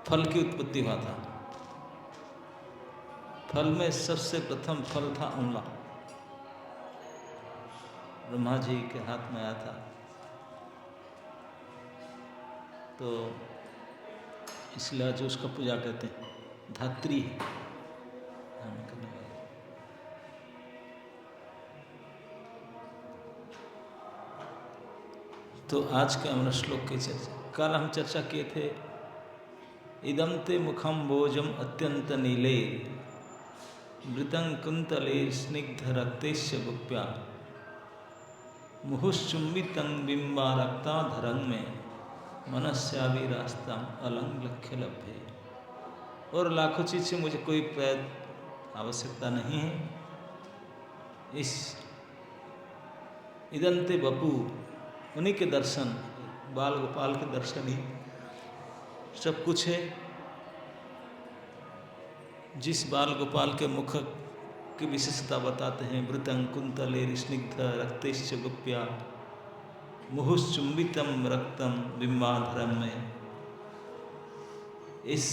फल की उत्पत्ति हुआ था। फल में सबसे प्रथम फल था अमला, ब्रह्मा जी के हाथ में आया था। तो इसलिए आज उसका पूजा करते हैं, धात्री है करने वाले। तो आज के अमृत श्लोक की चर्चा, कल हम चर्चा किए थे, इदं ते मुखम भोजम अत्यंत नीले मृतं कुंतले स्निग्ध रक्तेश्य गुप्या मुहुश्चुम्बितं बिंबारक्ताधरं में मनस्याभि रास्ता अलंग लक्ष्य लभ्ये। और लाखों चीज से मुझे कोई आवश्यकता नहीं है। इस इदंते बपू, उन्हीं के दर्शन, बाल गोपाल के दर्शन ही सब कुछ है। जिस बाल गोपाल के मुख की विशेषता बताते हैं, वृतं कुंतले स्निग्ध रक्तेश्च गुप्या मुहुश्चुम्बितम रक्तम बिंबाधरम में, इस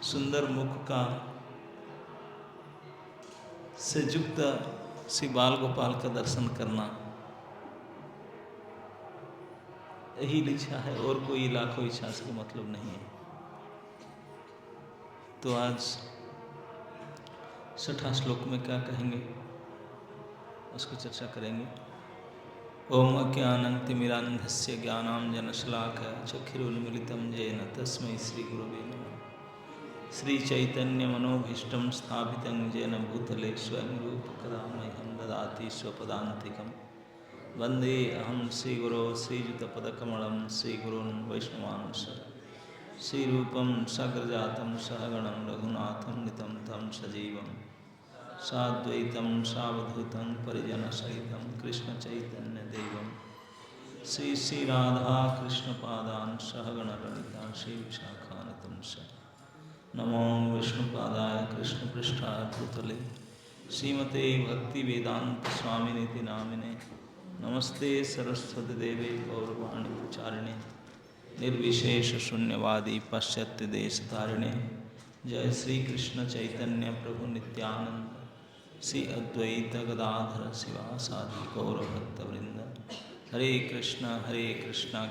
सुंदर मुख का से युक्त श्री बाल गोपाल का दर्शन करना, यही इच्छा है और कोई लाखों इच्छा से मतलब नहीं है। तो आज 6ठा श्लोक में क्या कहेंगे उसको चर्चा करेंगे। ओम अज्ञानतिमिरान्धस्य ज्ञानांजनशलाकया चक्षुरुन्मीलितं येन तस्मै श्रीगुरवे नमः। श्रीचैतन्यमनोभीष्टं स्थापितं येन भूतले स्वयं रूपकदा मह्यं ददाति स्वपदान्तिकं। वन्दे अहं श्रीगुरो श्रीयुतपदकमलं श्रीगुरून् वैष्णवांश श्रीरूपं साग्रजातं सहगणं रघुनाथं नितं तं सजीवं साद्वैतं सावधूतं परिजनसहितं कृष्णचैतन्यदेवं श्रीराधा कृष्णपादान् सहगणललिता श्रीविशाखान्वितं च। नमो विष्णुपादाय कृष्णपृष्ठाय भूतले श्रीमते भक्तिवेदांत स्वामिनीति नामिने। नमस्ते सरस्वती देवे गौरवाणी प्रचारिणे निर्विशेष शून्यवादी पाश्चात्य देश तारिणे। जय श्री कृष्ण चैतन्य प्रभु नित्यानंद श्री अद्वैत गदाधर शिवासादि गौरभक्तवृंद। हरे कृष्ण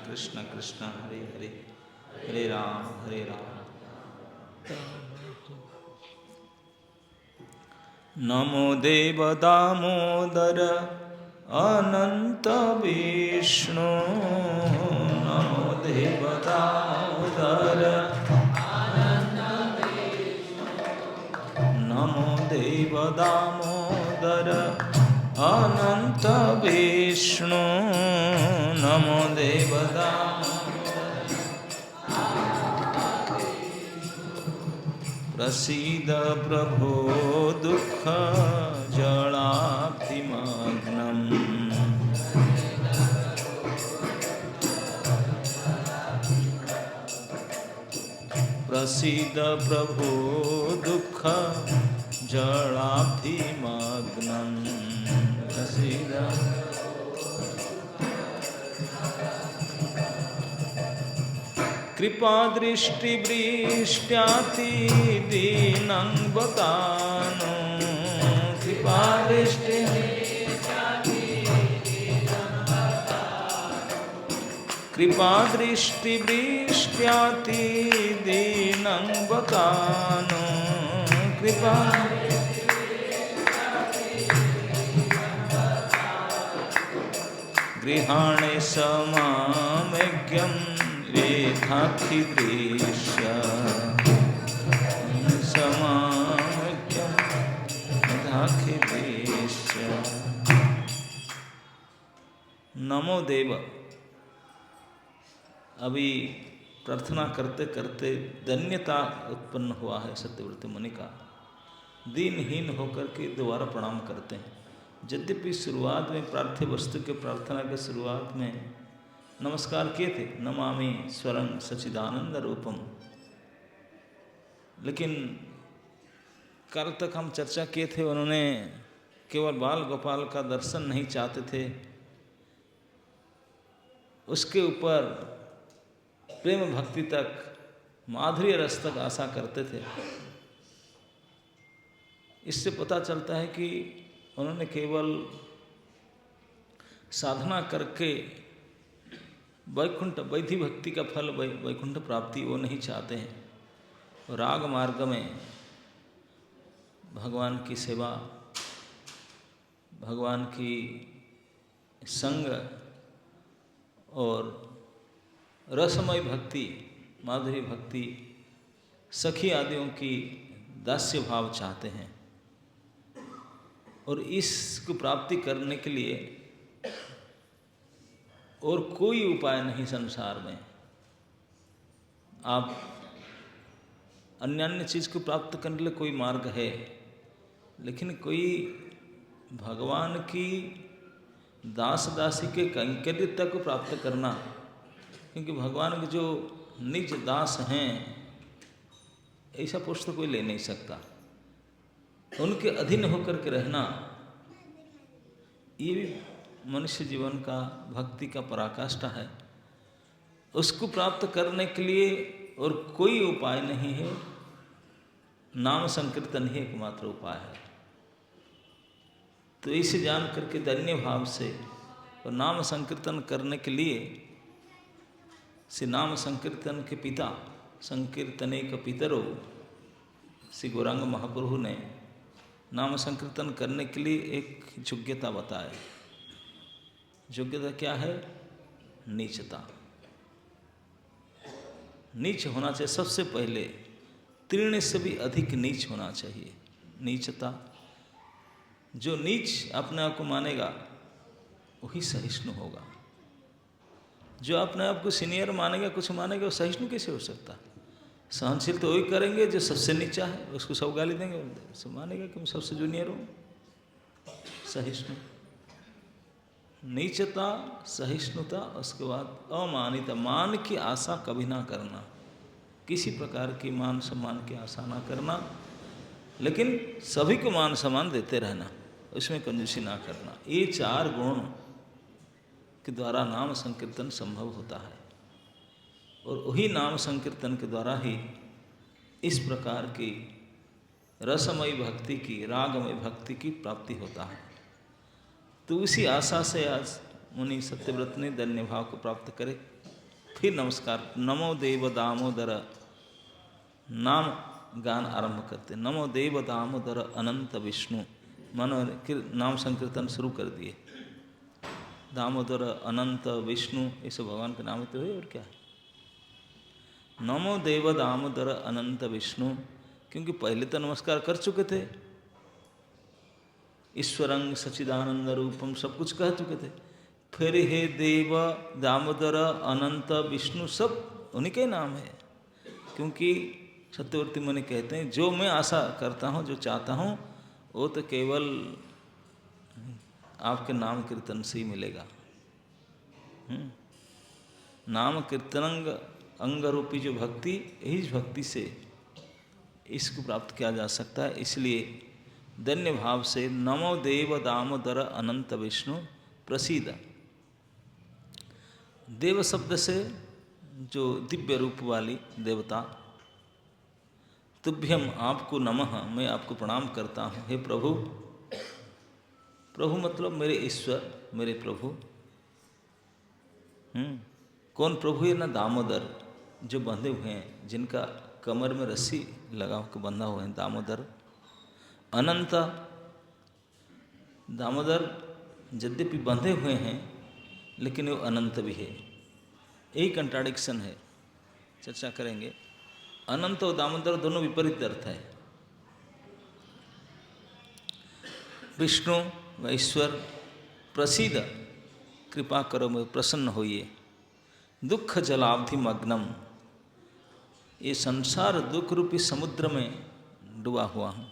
कृष्ण कृष्ण हरे हरे, हरे राम नमो देव दामोदर अनंत विष्णु। नमो देव दामोदर नमो देव दामोदर अनंत विष्णु। नमो देव दामोदर प्रसीद प्रभो दुःख जलाब्धिमग्नम्। प्रसीद प्रभो दुःख जलाब्धिमग्नम्। प्रसीद कृपा दृष्टि वृष्ट्याति दीनं बतानो। कृपा दृष्टि कृपा दृष्टि वृष्ट्याति दीनं बतानो। कृपा गृहाणे समामज्ञं रेधाखि दृश्य समामज्ञं रेधाखि दृश्य। नमो देव। अभी प्रार्थना करते करते धन्यता उत्पन्न हुआ है सत्यव्रत मुनि का। दीनहीन होकर के दोबारा प्रणाम करते हैं। यद्यपि शुरुआत में पार्थिव वस्तु के प्रार्थना के शुरुआत में नमस्कार किए थे, नमामि स्वरं सच्चिदानंद रूपम, लेकिन कल तक हम चर्चा किए थे उन्होंने केवल बाल गोपाल का दर्शन नहीं चाहते थे, उसके ऊपर प्रेम भक्ति तक माधुर्य रस तक आशा करते थे। इससे पता चलता है कि उन्होंने केवल साधना करके वैकुंठ वैधि भक्ति का फल वैकुंठ प्राप्ति वो नहीं चाहते हैं। राग मार्ग में भगवान की सेवा, भगवान की संग और रसमय भक्ति, माधुरी भक्ति, सखी आदियों की दास्य भाव चाहते हैं। और इसको प्राप्ति करने के लिए और कोई उपाय नहीं संसार में। आप अन्य चीज़ को प्राप्त करने के लिए कोई मार्ग है, लेकिन कोई भगवान की दास दासी के कैंकर्यता को प्राप्त करना, क्योंकि भगवान के जो निज दास हैं ऐसा पुरुष तो कोई ले नहीं सकता। उनके अधीन होकर के रहना, ये भी मनुष्य जीवन का भक्ति का पराकाष्ठा है। उसको प्राप्त करने के लिए और कोई उपाय नहीं है, नाम संकीर्तन ही एकमात्र उपाय है। तो इसे जान करके धन्य भाव से और नाम संकीर्तन करने के लिए श्री नाम संकीर्तन के पिता संकीर्तने का पितरो श्री गौरांग महाप्रभु ने नाम संकीर्तन करने के लिए एक योग्यता बताया। योग्यता क्या है? नीचता। नीच होना चाहिए सबसे पहले, तीर्ण से भी अधिक नीच होना चाहिए। नीचता। जो नीच अपने आप को मानेगा वही सहिष्णु होगा। जो अपने आप को सीनियर मानेगा, कुछ मानेगा, वो सहिष्णु कैसे हो सकता? सहनशील तो वही करेंगे जो सबसे नीचा है, उसको सब गाली देंगे, सब मानेगा कि मैं सबसे जूनियर हूँ। सहिष्णु, नीचता, सहिष्णुता, उसके बाद अमानिता। मान की आशा कभी ना करना, किसी प्रकार की मान सम्मान की आशा ना करना, लेकिन सभी को मान सम्मान देते रहना, उसमें कंजूसी ना करना। ये 4 गुण के द्वारा नाम संकीर्तन संभव होता है। और वही नाम संकीर्तन के द्वारा ही इस प्रकार की रसमयी भक्ति की, रागमय भक्ति की प्राप्ति होता है। तो उसी आशा से आज मुनि सत्यव्रत ने धन्य भाव को प्राप्त करे। फिर नमस्कार, नमो देव दामोदर नाम गान आरंभ करते। नमो देव दामोदर अनंत विष्णु, मानो नाम संकीर्तन शुरू कर दिए। दामोदर, अनंत, विष्णु, ये सब भगवान के नाम तो है। और क्या है? नमो देव दामोदर अनंत विष्णु, क्योंकि पहले तो नमस्कार कर चुके थे। ईश्वरंग सच्चिदानंद रूपम सब कुछ कह चुके थे। फिर हे देव दामोदर अनंत विष्णु, सब उन्हीं के नाम है। क्योंकि सत्यवर्ती मुनि कहते हैं जो मैं आशा करता हूँ, जो चाहता हूँ, वो तो केवल आपके नाम कीर्तन से ही मिलेगा। नाम कीर्तनंग अंग रूपी जो भक्ति, यही भक्ति से इसको प्राप्त किया जा सकता है। इसलिए धन्य भाव से नमो देव दामोदर अनंत विष्णु प्रसीद। देव शब्द से जो दिव्य रूप वाली देवता, तुभ्यम आपको नमः, मैं आपको प्रणाम करता हूँ। हे प्रभु, प्रभु मतलब मेरे ईश्वर, मेरे प्रभु। कौन प्रभु है? ना दामोदर, जो बंधे हुए हैं, जिनका कमर में रस्सी लगा के बंधा हुआ है, दामोदर। अनंत, दामोदर यद्यपि बंधे हुए हैं लेकिन वो अनंत भी है। यही कंट्राडिक्शन है, चर्चा करेंगे। अनंत और दामोदर दोनों विपरीत अर्थ है। विष्णु व ईश्वर, प्रसीद, कृपा करो, मैं प्रसन्न होइए। दुख जलाब्धि मग्नम, ये संसार दुख रूपी समुद्र में डूबा हुआ हूँ।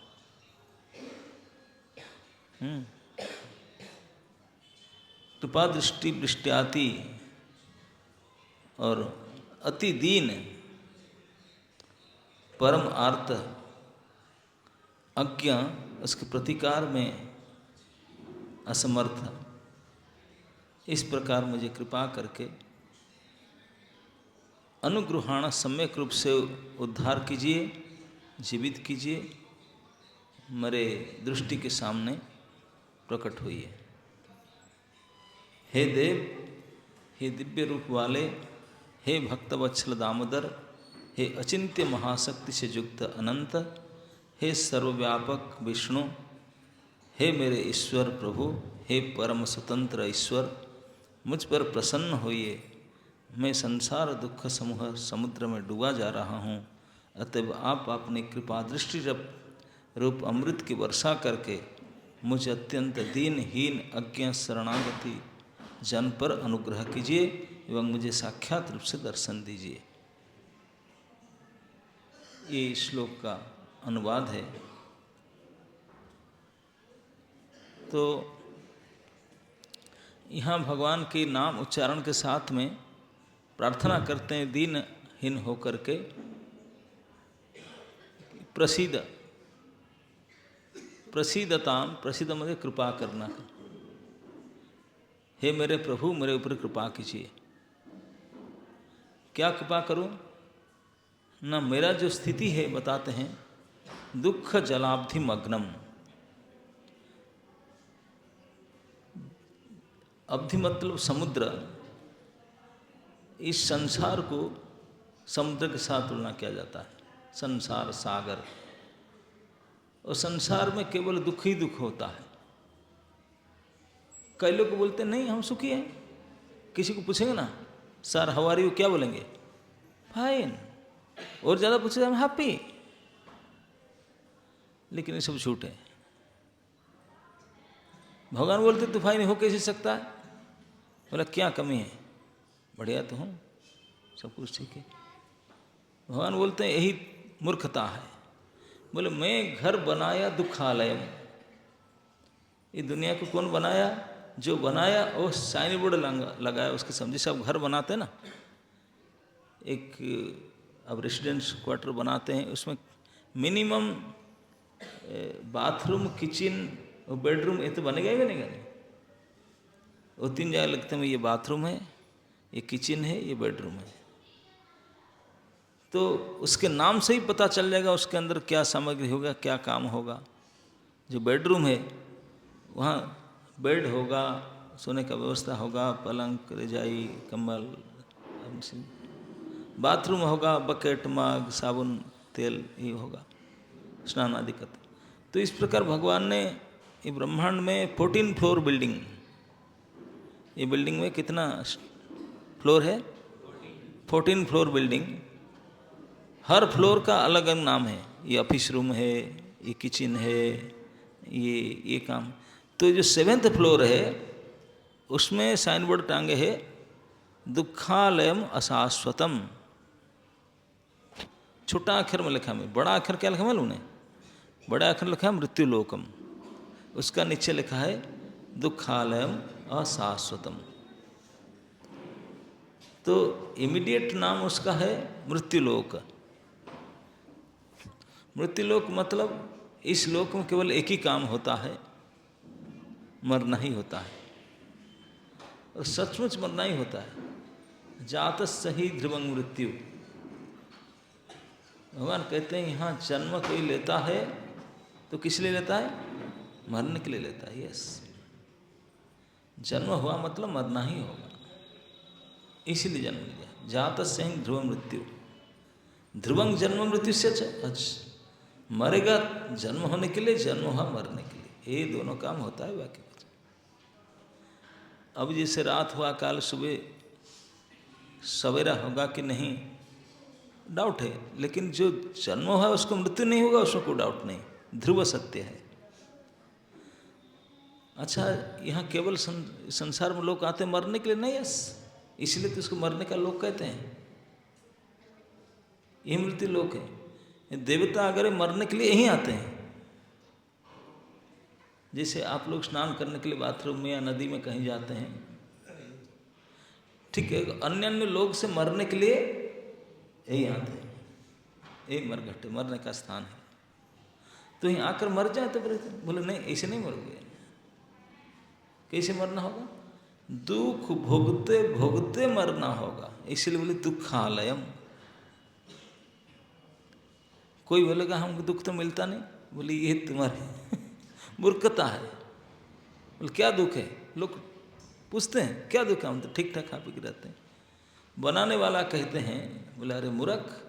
कृपा दृष्टि वृष्टि और अति दीन, परम आर्त, अज्ञ, उसके प्रतिकार में असमर्थ। इस प्रकार मुझे कृपा करके अनुग्रहाण सम्यक रूप से उद्धार कीजिए, जीवित कीजिए, मेरे दृष्टि के सामने प्रकट होइए। हे देव, हे दिव्य रूप वाले, हे भक्तवत्सल दामोदर, हे अचिंत्य महाशक्ति से युक्त अनंत, हे सर्वव्यापक विष्णु, हे मेरे ईश्वर प्रभु, हे परम स्वतंत्र ईश्वर, मुझ पर प्रसन्न होइए। मैं संसार दुख समूह समुद्र में डूबा जा रहा हूँ, अतएव आप अपनी कृपा दृष्टि रूप अमृत की वर्षा करके मुझे अत्यंत दीनहीन अज्ञ शरणागति जन पर अनुग्रह कीजिए एवं मुझे साक्षात रूप से दर्शन दीजिए। ये श्लोक का अनुवाद है। तो यहाँ भगवान के नाम उच्चारण के साथ में प्रार्थना करते हैं दीनहीन होकर के, प्रसीद, प्रसीदताम, प्रसीद मुझे कृपा करना, हे मेरे प्रभु मेरे ऊपर कृपा कीजिए। क्या कृपा करूं ना, मेरा जो स्थिति है बताते हैं, दुख जलाब्धि मग्नम। अब्धि मतलब समुद्र। इस संसार को समुद्र के साथ तुलना किया जाता है, संसार सागर। और संसार में केवल दुख ही दुख होता है। कई लोग बोलते नहीं हम सुखी हैं, किसी को पूछेंगे ना सर हाउ आर यू, क्या बोलेंगे? फाइन। और ज़्यादा पूछेंगे हम हैप्पी। लेकिन ये सब झूठ है। भगवान बोलते तू फाइन हो कैसे सकता है? बोला क्या कमी है? बढ़िया तो हूँ, सब कुछ ठीक है। भगवान बोलते हैं यही मूर्खता है। बोले मैं घर बनाया दुखालयम। ये दुनिया को कौन बनाया? जो बनाया वो साइन बोर्ड लगाया उसके समझे। सब घर बनाते हैं ना, एक अब रेसिडेंस क्वार्टर बनाते हैं, उसमें मिनिमम बाथरूम, किचन और बेडरूम ये तो बनेगा ही बनेगा नहीं। वो 3 जगह लगते हैं, ये बाथरूम है, ये किचन है, ये बेडरूम है। तो उसके नाम से ही पता चल जाएगा उसके अंदर क्या सामग्री होगा, क्या काम होगा। जो बेडरूम है वहाँ बेड होगा, सोने का व्यवस्था होगा, पलंग, रजाई, कंबल। बाथरूम होगा, बकेट, मग, साबुन, तेल ये होगा, स्नान आदि का। तो इस प्रकार भगवान ने ये ब्रह्मांड में 14 फ्लोर बिल्डिंग, ये बिल्डिंग में कितना फ्लोर है? 14 फ्लोर बिल्डिंग। हर फ्लोर का अलग अलग नाम है। ये ऑफिस रूम है, ये किचन है, ये काम। तो जो 7th फ्लोर है उसमें साइन बोर्ड टांगे है दुखालयम अशाश्वतम। छोटा अक्षर में लिखा है, बड़ा अक्षर क्या लिखा है मालूम है? बड़ा अक्षर लिखा है मृत्युलोकम, उसका नीचे लिखा है दुखालयम अशाश्वतम। तो इमीडिएट नाम उसका है मृत्युलोक। मृत्युलोक मतलब इस लोक में केवल एक ही काम होता है, मरना ही होता है। और सचमुच मरना ही होता है। जात सही ध्रुवं मृत्यु। भगवान कहते हैं यहाँ जन्म कोई लेता है तो किस लिए लेता है? मरने के लिए लेता है। यस, जन्म हुआ मतलब मरना ही होगा, इसीलिए जन्म लिया। जात सही ध्रुवं मृत्यु। ध्रुवं जन्म मृत्यु से मरेगा जन्म होने के लिए, जन्म हुआ मरने के लिए, ये दोनों काम होता है। बाकी अब जैसे रात हुआ, काल सुबह सवेरा होगा कि नहीं डाउट है, लेकिन जो जन्म हुआ उसको मृत्यु नहीं होगा, उसमें कोई डाउट नहीं, ध्रुव सत्य है। अच्छा, यहाँ केवल संसार में लोग आते मरने के लिए नहीं, यस, इसलिए तो इसको मरने का लोक कहते हैं। ये मृत्यु लोक है। देवता अगर मरने के लिए यहीं आते हैं। जैसे आप लोग स्नान करने के लिए बाथरूम में या नदी में कहीं जाते हैं, ठीक है, अन्य अन्य लोग से मरने के लिए यही आते हैं। ये मरघट्टे, मरने का स्थान है। तो यहीं आकर मर जाए तो बोले नहीं, ऐसे नहीं मरोगे। कैसे मरना होगा? दुख भोगते भोगते मरना होगा, इसलिए बोले दुखालयम। कोई बोलेगा हमको दुख तो मिलता नहीं, बोले ये तुम्हारे मूर्खता है। बोले क्या दुख है? लोग पूछते हैं क्या दुख है? हम तो ठीक ठाक खा पी के रहते हैं। बनाने वाला कहते हैं, बोले अरे मूर्ख,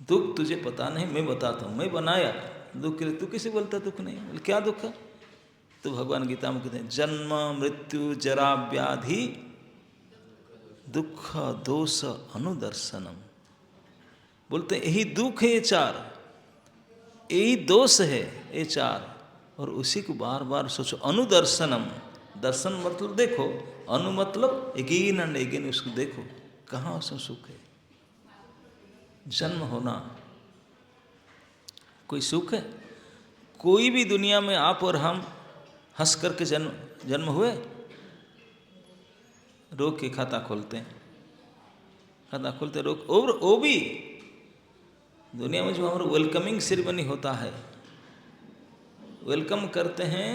दुख तुझे पता नहीं, मैं बताता हूँ। मैं बनाया दुख के लिए, तू किसी बोलता दुख नहीं? बोले क्या दुख है? तो भगवान गीता में कहते हैं जन्म मृत्यु जरा व्याधि दुख दोष अनुदर्शनम। बोलते हैं यही दुख है ये चार, यही दोष है ये चार, और उसी को बार बार सोचो। अनुदर्शनम, दर्शन मतलब देखो, अनु मतलब अगेन एंड अगेन उसको देखो, कहाँ उसमें सुख है। जन्म होना कोई सुख है? कोई भी दुनिया में आप और हम हंस करके जन्म हुए? रो के खाता खोलते हैं, खाता खोलते रो, और वो भी दुनिया में जो हमारा वेलकमिंग सेरेमनी होता है, वेलकम करते हैं,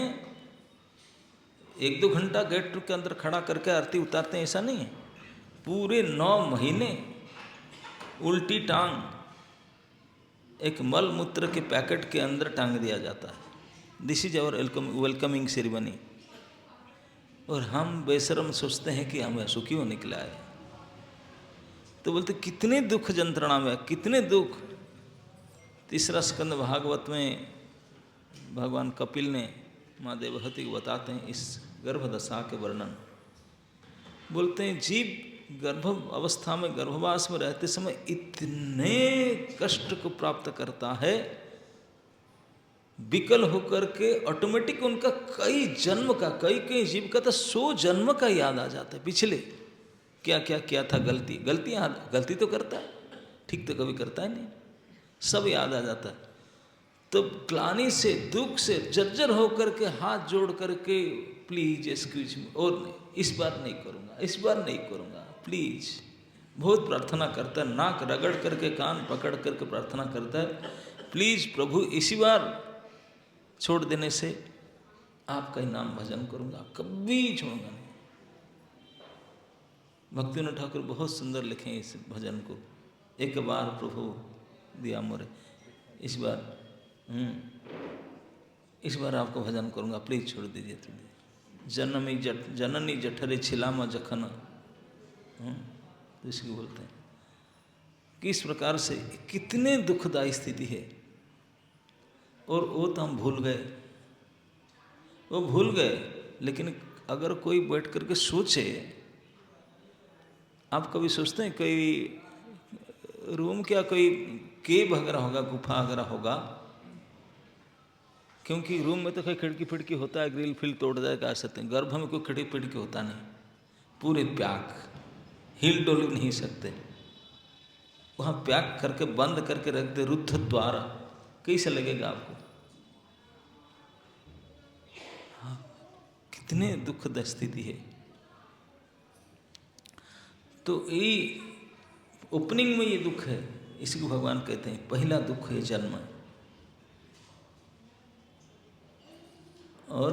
1-2 घंटा गेट के अंदर खड़ा करके आरती उतारते हैं, ऐसा नहीं है। पूरे 9 महीने उल्टी टांग एक मल मूत्र के पैकेट के अंदर टांग दिया जाता है। This is our welcoming ceremony. और हम बेशरम सोचते हैं कि हमें सुखी हो निकला है। तो बोलते कितने दुख यंत्रणा में, कितने दुख। 3रा स्कंद भागवत में भगवान कपिल ने माँ देवहूति को बताते हैं इस गर्भदशा के वर्णन। बोलते हैं जीव गर्भ अवस्था में, गर्भवास में रहते समय इतने कष्ट को प्राप्त करता है, विकल होकर के ऑटोमेटिक उनका कई जन्म का, कई जीव का तो 100 जन्म का याद आ जाता है। पिछले क्या क्या किया था, गलती तो करता है, ठीक तो कभी करता है नहीं, सब याद आ जाता है। तो ग्लानि से, दुख से जर्जर होकर के हाथ जोड़ करके प्लीज एक्सक्यूज मी, और नहीं, इस बार नहीं करूँगा, इस बार नहीं करूँगा, प्लीज। बहुत प्रार्थना करता है, नाक रगड़ करके, कान पकड़ करके प्रार्थना करता है, प्लीज प्रभु इसी बार छोड़ देने से आपका ही नाम भजन करूँगा, कभी छोड़ूंगा नहीं। भक्तिविनोद ठाकुर बहुत सुंदर लिखे इस भजन को। एक बार प्रभु दिया मोरे, इस बार आपको भजन करूँगा, प्लीज छोड़ दीजिए। जननी जठरे छिलामा जखन, तो इसको बोलते हैं। किस प्रकार से कितने दुखदायी स्थिति है, और वो तो हम भूल गए, वो भूल गए। लेकिन अगर कोई बैठ करके सोचे, आप कभी सोचते हैं कोई रूम, क्या कोई केव वगैरह होगा, गुफा वगैरह होगा? क्योंकि रूम में तो कोई खिड़की फिड़की होता है, ग्रिल फिल तोड़ जाए, कह सकते हैं। गर्भ में कोई खिड़की फिड़की होता नहीं, पूरे प्याक, हिल डोल नहीं सकते। वहाँ प्याक करके बंद करके रख दे, रुद्ध द्वार, कैसे लगेगा आपको? हाँ, कितने दुखद स्थिति है। तो ये ओपनिंग में ये दुख है, इसी को भगवान कहते हैं पहला दुख है जन्म। और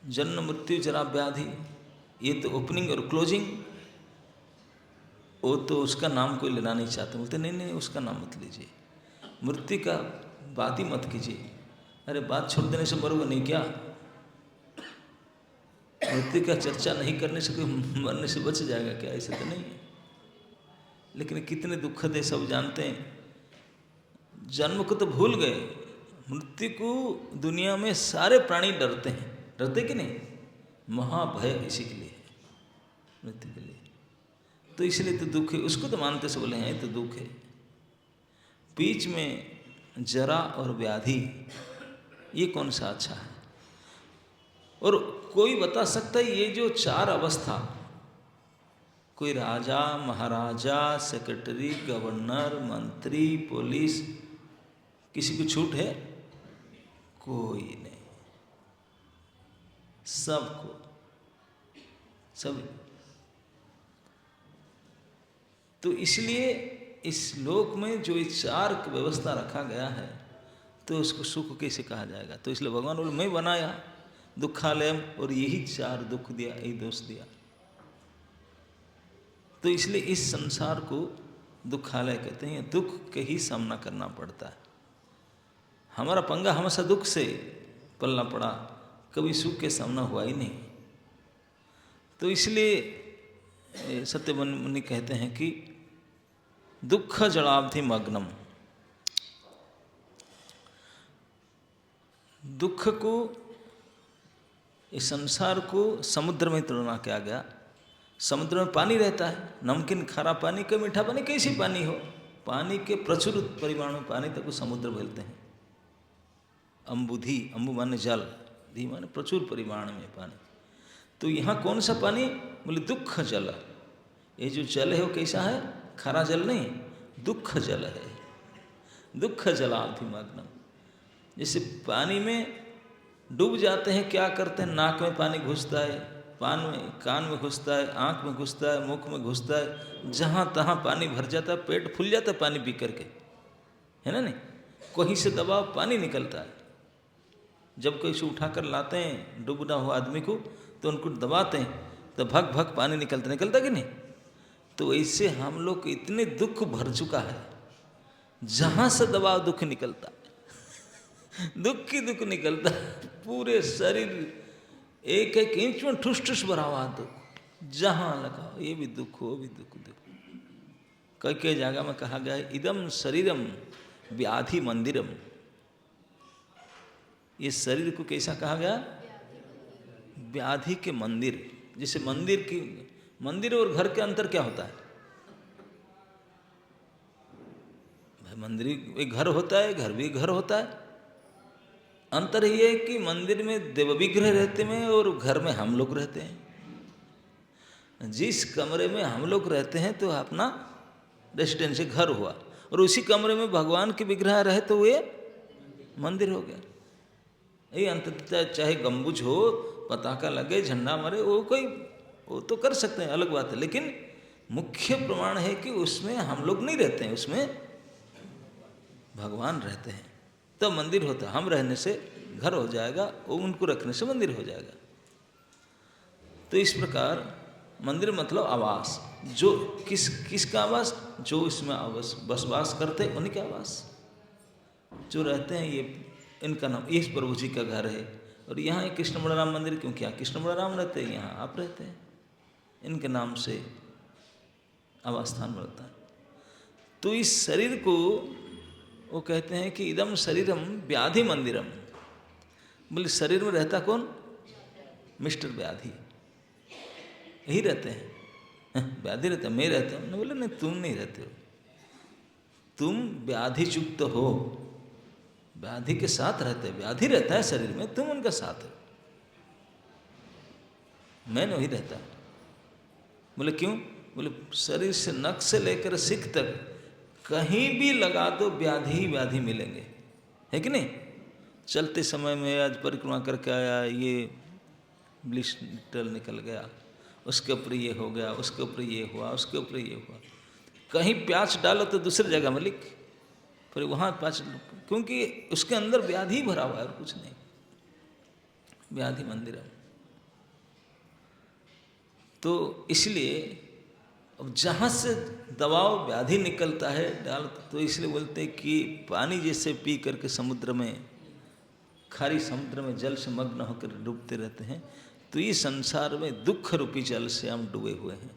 जन्म मृत्यु जरा व्याधि, ये तो ओपनिंग और क्लोजिंग। वो तो उसका नाम कोई लेना नहीं चाहते, बोलते नहीं उसका नाम मत लीजिए, मृत्यु का बात ही मत कीजिए। अरे बात छोड़ देने से मरोगे नहीं क्या? मृत्यु का चर्चा नहीं करने से कोई मरने से बच जाएगा क्या? ऐसे तो नहीं है। लेकिन कितने दुखद है, सब जानते हैं। जन्म को तो भूल गए, मृत्यु को दुनिया में सारे प्राणी डरते हैं, डरते कि नहीं? महाभय इसी के लिए है, मृत्यु के लिए। तो इसलिए तो दुख है, उसको तो मानते से बोले हैं तो दुख है। बीच में जरा और व्याधि, ये कौन सा अच्छा है? और कोई बता सकता है ये जो 4 अवस्था, कोई राजा महाराजा, सेक्रेटरी, गवर्नर, मंत्री, पुलिस, किसी को छूट है? कोई नहीं, सबको, सब। तो इसलिए इस लोक में जो ये 4 व्यवस्था रखा गया है, तो उसको सुख कैसे कहा जाएगा? तो इसलिए भगवान बोले मैं बनाया दुखालयम, और यही 4 दुख दिया, यही दोष दिया। तो इसलिए इस संसार को दुखालय कहते हैं, दुख के ही सामना करना पड़ता है। हमारा पंगा हमेशा दुख से पलना पड़ा, कभी सुख के सामना हुआ ही नहीं। तो इसलिए सत्य मुनि कहते हैं कि दुख जड़ावधि मग्नम, दुख को, इस संसार को समुद्र में तुलना किया गया। समुद्र में पानी रहता है, नमकीन खारा पानी का मीठा पानी, कैसी पानी हो, पानी के प्रचुर परिमाण में पानी तक को समुद्र बोलते हैं। अम्बुधि, अम्बु माने जल, धी माने प्रचुर परिमाण में पानी। तो यहाँ कौन सा पानी, बोले दुख जल। ये जो जल है वो कैसा है, खारा जल नहीं, दुख जल है। दुख जलाभिमग्नम, जैसे पानी में डूब जाते हैं, क्या करते हैं, नाक में पानी घुसता है, कान में घुसता है, आँख में घुसता है, मुख में घुसता है, जहाँ तहाँ पानी भर जाता है, पेट फूल जाता है पानी पी करके, है ना नहीं, कहीं से दबाव पानी निकलता है। जब कोई से उठाकर लाते हैं डूबना हुआ आदमी को, तो उनको दबाते हैं तो भग भग पानी निकलता कि नहीं। तो ऐसे हम लोग इतने दुख भर चुका है, जहाँ से दबाव दुख निकलता दुख ही दुख निकलता, पूरे शरीर एक एक इंच में ठुस ठुस भरा हुआ दुख, जहाँ लगाओ ये भी दुख, वो भी दुख। कई जगह में कहा गया है, इदम शरीरम व्याधि मंदिरम। ये शरीर को कैसा कहा गया, व्याधि के मंदिर। जैसे मंदिर और घर के अंतर क्या होता है भाई, मंदिर एक घर होता है, घर भी घर होता है। अंतर ये है कि मंदिर में देव विग्रह रहते हैं और घर में हम लोग रहते हैं। जिस कमरे में हम लोग रहते हैं तो अपना रेसिडेंसी घर हुआ, और उसी कमरे में भगवान के विग्रह रहे तो ये मंदिर हो गया। ये अंततः चाहे गम्बुज हो, पताका लगे, झंडा मारे, वो तो कर सकते हैं, अलग बात है। लेकिन मुख्य प्रमाण है कि उसमें हम लोग नहीं रहते हैं, उसमें भगवान रहते हैं, तब मंदिर होता है। हम रहने से घर हो जाएगा, वो उनको रखने से मंदिर हो जाएगा। तो इस प्रकार मंदिर मतलब आवास, जो किसका आवास, जो इसमें बसवास करते हैं उन्हीं का आवास, जो रहते हैं, ये इनका नाम, ये प्रभु जी का घर है। और यहाँ एक कृष्ण बलराम मंदिर, क्योंकि यहाँ कृष्ण बलराम रहते हैं, यहाँ आप रहते हैं, इनके नाम से आवास स्थान बनता है। तो इस शरीर को वो कहते हैं कि इदम शरीरम व्याधि मंदिरम। बोले शरीर में रहता कौन, मिस्टर व्याधि, यही रहते हैं। व्याधि रहते हैं, मैं रहता हूँ। बोले नहीं, तुम नहीं रहते हो, तुम व्याधि युक्त हो, व्याधि के साथ रहते हैं। व्याधि रहता है शरीर में, तुम उनका साथ हो, मैं नहीं रहता। बोले क्यों, बोले शरीर से नख से लेकर सिख तक कहीं भी लगा दो व्याधि ही व्याधि मिलेंगे, है कि नहीं। चलते समय में आज परिक्रमा करके आया, ये ब्लिस्टर निकल गया, उसके ऊपर ये हो गया, उसके ऊपर ये हुआ, उसके ऊपर ये हुआ। कहीं प्याच डालो तो दूसरी जगह में लिख, फिर वहाँ प्याच, क्योंकि उसके अंदर व्याधि भरा हुआ है और कुछ नहीं। व्याधि मंदिर है। तो इसलिए अब जहाँ से दबाव व्याधि निकलता है डाल, तो इसलिए बोलते हैं कि पानी जैसे पी करके समुद्र में, खारी समुद्र में जल से मग्न होकर डूबते रहते हैं। तो इस संसार में दुख रूपी जल से हम डूबे हुए हैं।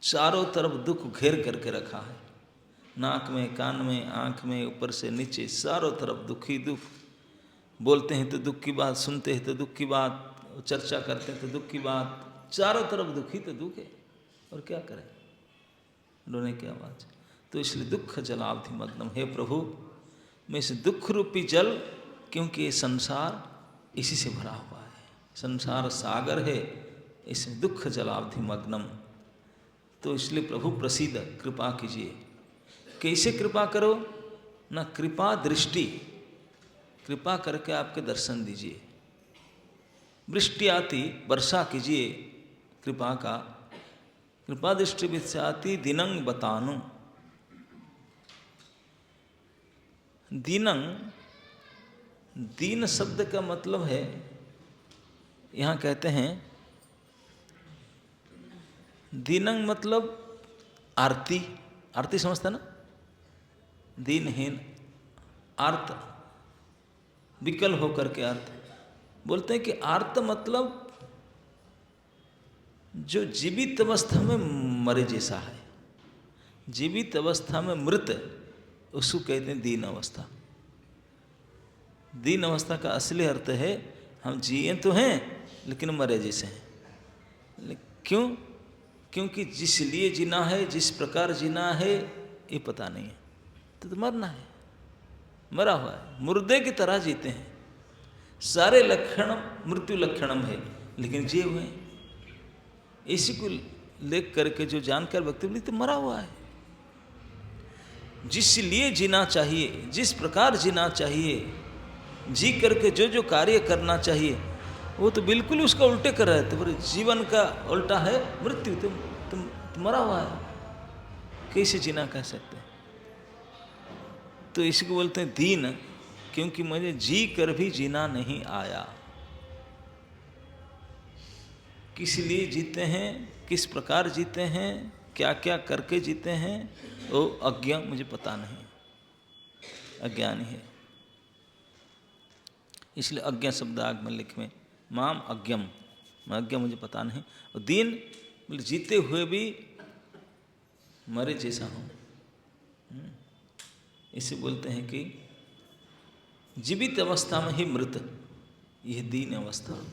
चारों तरफ दुख घेर करके रखा है, नाक में, कान में, आँख में, ऊपर से नीचे, चारों तरफ दुख ही दुख। बोलते हैं तो दुख की बात, सुनते हैं तो दुख की बात, चर्चा करते हैं तो दुख की बात, चारों तरफ दुख ही तो दुख है, और क्या करें, रोने की आवाज़। तो इसलिए दुख जलावधि मग्नम, हे प्रभु मैं इस दुख रूपी जल, क्योंकि ये संसार इसी से भरा हुआ है, संसार सागर है, इसमें दुख जलावधि मग्नम। तो इसलिए प्रभु प्रसीद, कृपा कीजिए। कैसे कृपा करो ना, कृपा दृष्टि, कृपा करके आपके दर्शन दीजिए। वृष्टि आती, वर्षा कीजिए कृपा का, कृपा दृष्टि विस्याति दिनंग बतानु। दीनंग, दीन शब्द का मतलब है, यहाँ कहते हैं दीनंग मतलब आरती, आरती समझता ना, दीनहीन आर्त, विकल होकर के आर्त। बोलते हैं कि आर्त मतलब जो जीवित अवस्था में मरे जैसा है, जीवित अवस्था में मृत, उसको कहते हैं दीन अवस्था। दीन अवस्था का असली अर्थ है हम जिए तो हैं लेकिन मरे जैसे हैं। क्यों? क्योंकि जिस लिए जीना है, जिस प्रकार जीना है, ये पता नहीं है, तो मरना है, मरा हुआ है, मुर्दे की तरह जीते हैं। सारे लक्षण मृत्यु लक्षणम है, लेकिन जिए हुए हैं। इसी को लेख करके जो जानकर व्यक्ति बोले तो मरा हुआ है। जिस लिए जीना चाहिए, जिस प्रकार जीना चाहिए, जी करके जो जो कार्य करना चाहिए, वो तो बिल्कुल उसका उल्टे कर रहे थे। बोले जीवन का उल्टा है मृत्यु, तुम मरा हुआ है, कैसे जीना कह सकते हैं? तो इसी को बोलते हैं दीन, क्योंकि मुझे जी कर भी जीना नहीं आया। किस लिए जीते हैं, किस प्रकार जीते हैं, क्या क्या करके जीते हैं, वो अज्ञा, मुझे पता नहीं, अज्ञानी है। इसलिए अज्ञा शब्द आगमन लिख में माम अज्ञम, मैं अज्ञा, मुझे पता नहीं। और दीन जीते हुए भी मरे जैसा हूँ। इसे बोलते हैं कि जीवित अवस्था में ही मृत, यह दीन अवस्था।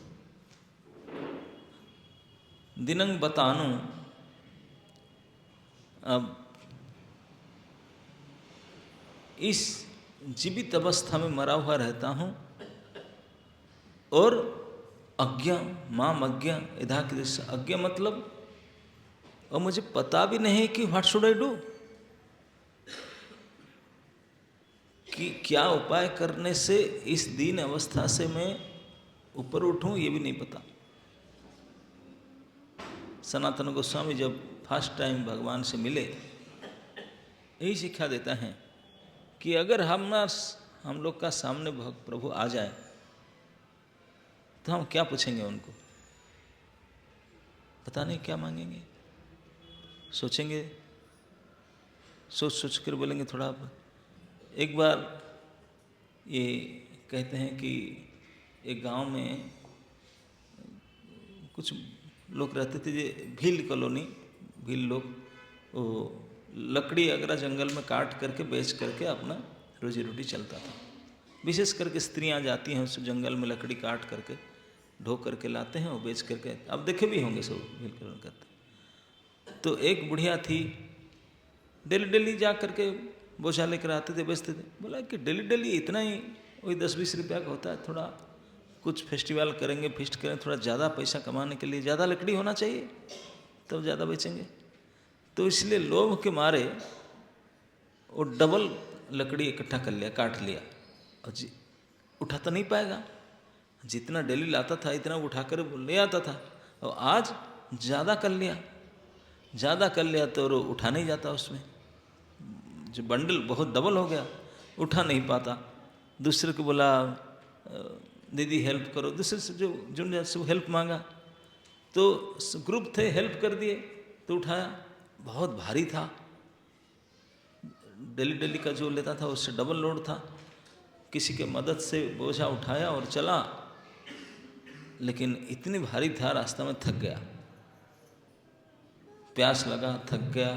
दिनंग बतानु, अब इस जीवित अवस्था में मरा हुआ रहता हूँ और अज्ञा, माम अज्ञा, इधा की दृष्टि अज्ञा मतलब, और मुझे पता भी नहीं कि व्हाट शुड आई डू, कि क्या उपाय करने से इस दीन अवस्था से मैं ऊपर उठूं, ये भी नहीं पता। सनातन गोस्वामी जब फर्स्ट टाइम भगवान से मिले, यही शिक्षा देता है कि अगर हम लोग का सामने प्रभु आ जाए तो हम क्या पूछेंगे उनको, पता नहीं क्या मांगेंगे। सोचेंगे, सोच सोच कर बोलेंगे थोड़ा। एक बार ये कहते हैं कि एक गांव में कुछ लोग रहते थे, भील कॉलोनी, भील लोग, वो लकड़ी अगरा जंगल में काट करके बेच करके अपना रोजी रोटी चलता था। विशेष करके स्त्रियां जाती हैं उस जंगल में, लकड़ी काट करके ढो करके लाते हैं और बेच करके, अब देखे भी होंगे सब भील कॉलोनी करते। तो एक बुढ़िया थी, डेली डेली जा करके बोझा लेकर आते थे, बेचते थे। बोला कि डेली डेली इतना ही, वही 10-20 रुपया का होता है, थोड़ा कुछ फेस्टिवल करेंगे, फिस्ट करें, थोड़ा ज़्यादा पैसा कमाने के लिए ज़्यादा लकड़ी होना चाहिए, तब ज़्यादा बेचेंगे। तो इसलिए लोभ के मारे वो डबल लकड़ी इकट्ठा कर लिया, काट लिया, और उठा तो नहीं पाएगा, जितना डेली लाता था इतना उठाकर ले आता था, और आज ज़्यादा कर लिया, ज़्यादा कर लिया तो उठा नहीं जाता, उसमें जो बंडल बहुत डबल हो गया, उठा नहीं पाता। दूसरे को बोला दीदी हेल्प करो, दूसरे से जो जुन से हेल्प मांगा, तो ग्रुप थे, हेल्प कर दिए, तो उठाया, बहुत भारी था, डेली डेली का जो लेता था उससे डबल लोड था। किसी के मदद से बोझा उठाया और चला, लेकिन इतनी भारी था, रास्ता में थक गया, प्यास लगा, थक गया,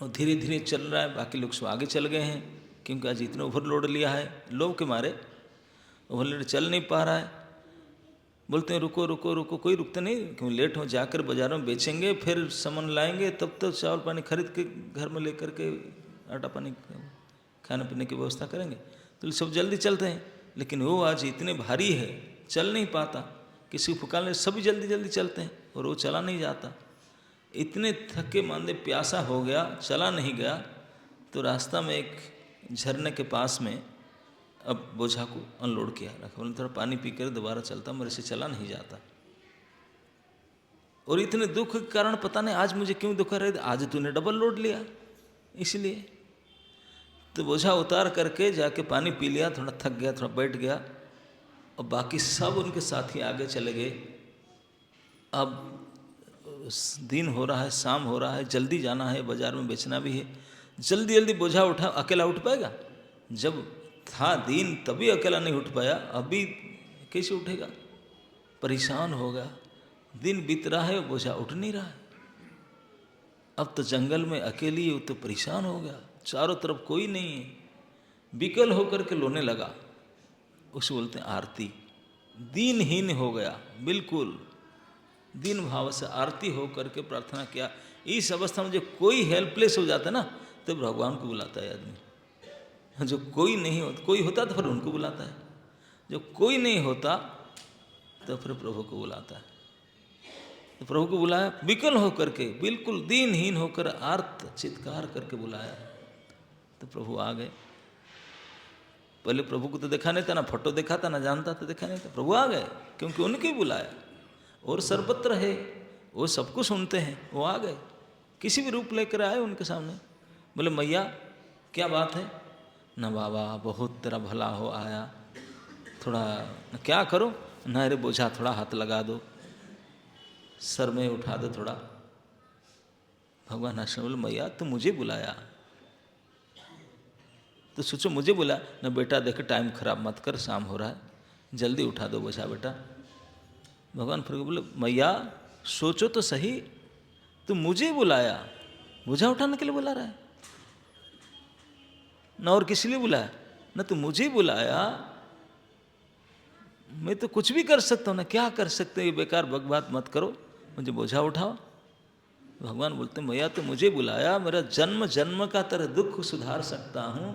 और धीरे धीरे चल रहा है। बाकी लोग सब आगे चल गए हैं, क्योंकि आज इतना ओवरलोड लिया है, लोभ के मारे ओवरलोड चल नहीं पा रहा है। बोलते हैं रुको रुको रुको, कोई रुकता नहीं, क्यों लेट हो, जाकर बाजारों में बेचेंगे, फिर सामान लाएंगे, तब तो चावल पानी खरीद के घर में लेकर के आटा पानी खाने पीने की व्यवस्था करेंगे। तो सब जल्दी चलते हैं, लेकिन वो आज इतने भारी है, चल नहीं पाता, किसी को पुकारने, सभी जल्दी जल्दी चलते हैं, और वो चला नहीं जाता। इतने थके मांदे प्यासा हो गया, चला नहीं गया। तो रास्ता में एक झरने के पास में अब बोझा को अनलोड किया, रखा, बोले थोड़ा पानी पी कर दोबारा चलता, मेरे से चला नहीं जाता। और इतने दुख के कारण पता नहीं आज मुझे क्यों दुख रहे, आज तूने डबल लोड लिया, इसलिए। तो बोझा उतार करके जाके पानी पी लिया, थोड़ा थक गया, थोड़ा बैठ गया, और बाकी सब उनके साथी आगे चले गए। अब दिन हो रहा है, शाम हो रहा है, जल्दी जाना है, बाजार में बेचना भी है, जल्दी जल्दी बोझा उठा, अकेला उठ पाएगा? जब था दिन तभी अकेला नहीं उठ पाया, अभी कैसे उठेगा? परेशान होगा। दिन बीत रहा है, बोझा उठ नहीं रहा है। अब तो जंगल में अकेली है, तो परेशान हो गया, चारों तरफ कोई नहीं है, विकल होकर के रोने लगा। उसे बोलते हैं आरती। दीनहीन हो गया, बिल्कुल दीन भाव से आरती हो करके प्रार्थना किया। इस अवस्था में जो कोई हेल्पलेस हो जाता है ना, तो भगवान को बुलाता है आदमी। जो कोई नहीं होता, कोई होता तो फिर उनको बुलाता है, जो कोई नहीं होता तो फिर प्रभु को बुलाता है। तो प्रभु को बुलाया, विकल होकर के, बिल्कुल दीनहीन होकर आर्त चित्कार करके बुलाया, तो प्रभु आ गए। पहले प्रभु को तो देखा नहीं था, ना फोटो देखा था, ना जानता था, देखा नहीं था। प्रभु आ गए क्योंकि उनके ही बुलाया, और सर्वत्र है, वो सबको सुनते हैं। वो आ गए, किसी भी रूप लेकर आए उनके सामने। बोले मैया क्या बात है? ना बाबा बहुत तेरा भला हो आया, थोड़ा क्या करो ना, अरे बोझा थोड़ा हाथ लगा दो, सर में उठा दो थोड़ा। भगवान हंसने बोले मैया तुम मुझे बुलाया, तो सोचो मुझे बुला ना, बेटा देख टाइम खराब मत कर, शाम हो रहा है, जल्दी उठा दो बोझा बेटा। भगवान फिर बोले मैया सोचो तो सही, तुम मुझे बुलाया, बोझा उठाने के लिए बुला रहा है ना, और किसी लिए बुलाया ना, तुम मुझे बुलाया, मैं तो कुछ भी कर सकता हूँ ना, क्या कर सकते ये बेकार बकबात मत करो, मुझे बोझा उठाओ। भगवान बोलते मैया तो मुझे बुलाया, मेरा जन्म जन्म का तेरा दुख सुधार सकता हूँ,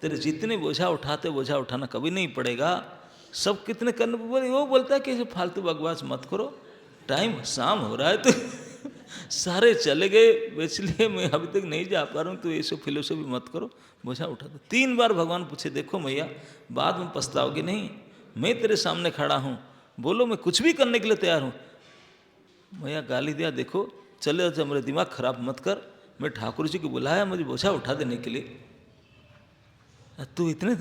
तेरे जितने बोझा उठाते बोझा उठाना कभी नहीं पड़ेगा, सब कितने करने बोले। वो बोलता है कि फालतू बकवास मत करो, टाइम शाम हो रहा है, तो सारे चले गए, इसलिए मैं अभी तक नहीं जा पा रहा हूँ, तो ऐसे फिलोसफी मत करो, बोझा उठा दो। 3 बार भगवान पूछे, देखो मैया बाद में पछताओगे नहीं, मैं तेरे सामने खड़ा हूँ, बोलो मैं कुछ भी करने के लिए तैयार हूँ। मैया गाली दिया, देखो चले जाओ, मेरा दिमाग खराब मत कर, मैं ठाकुर जी को बुलाया मुझे बोझा उठा देने के लिए, तू इतने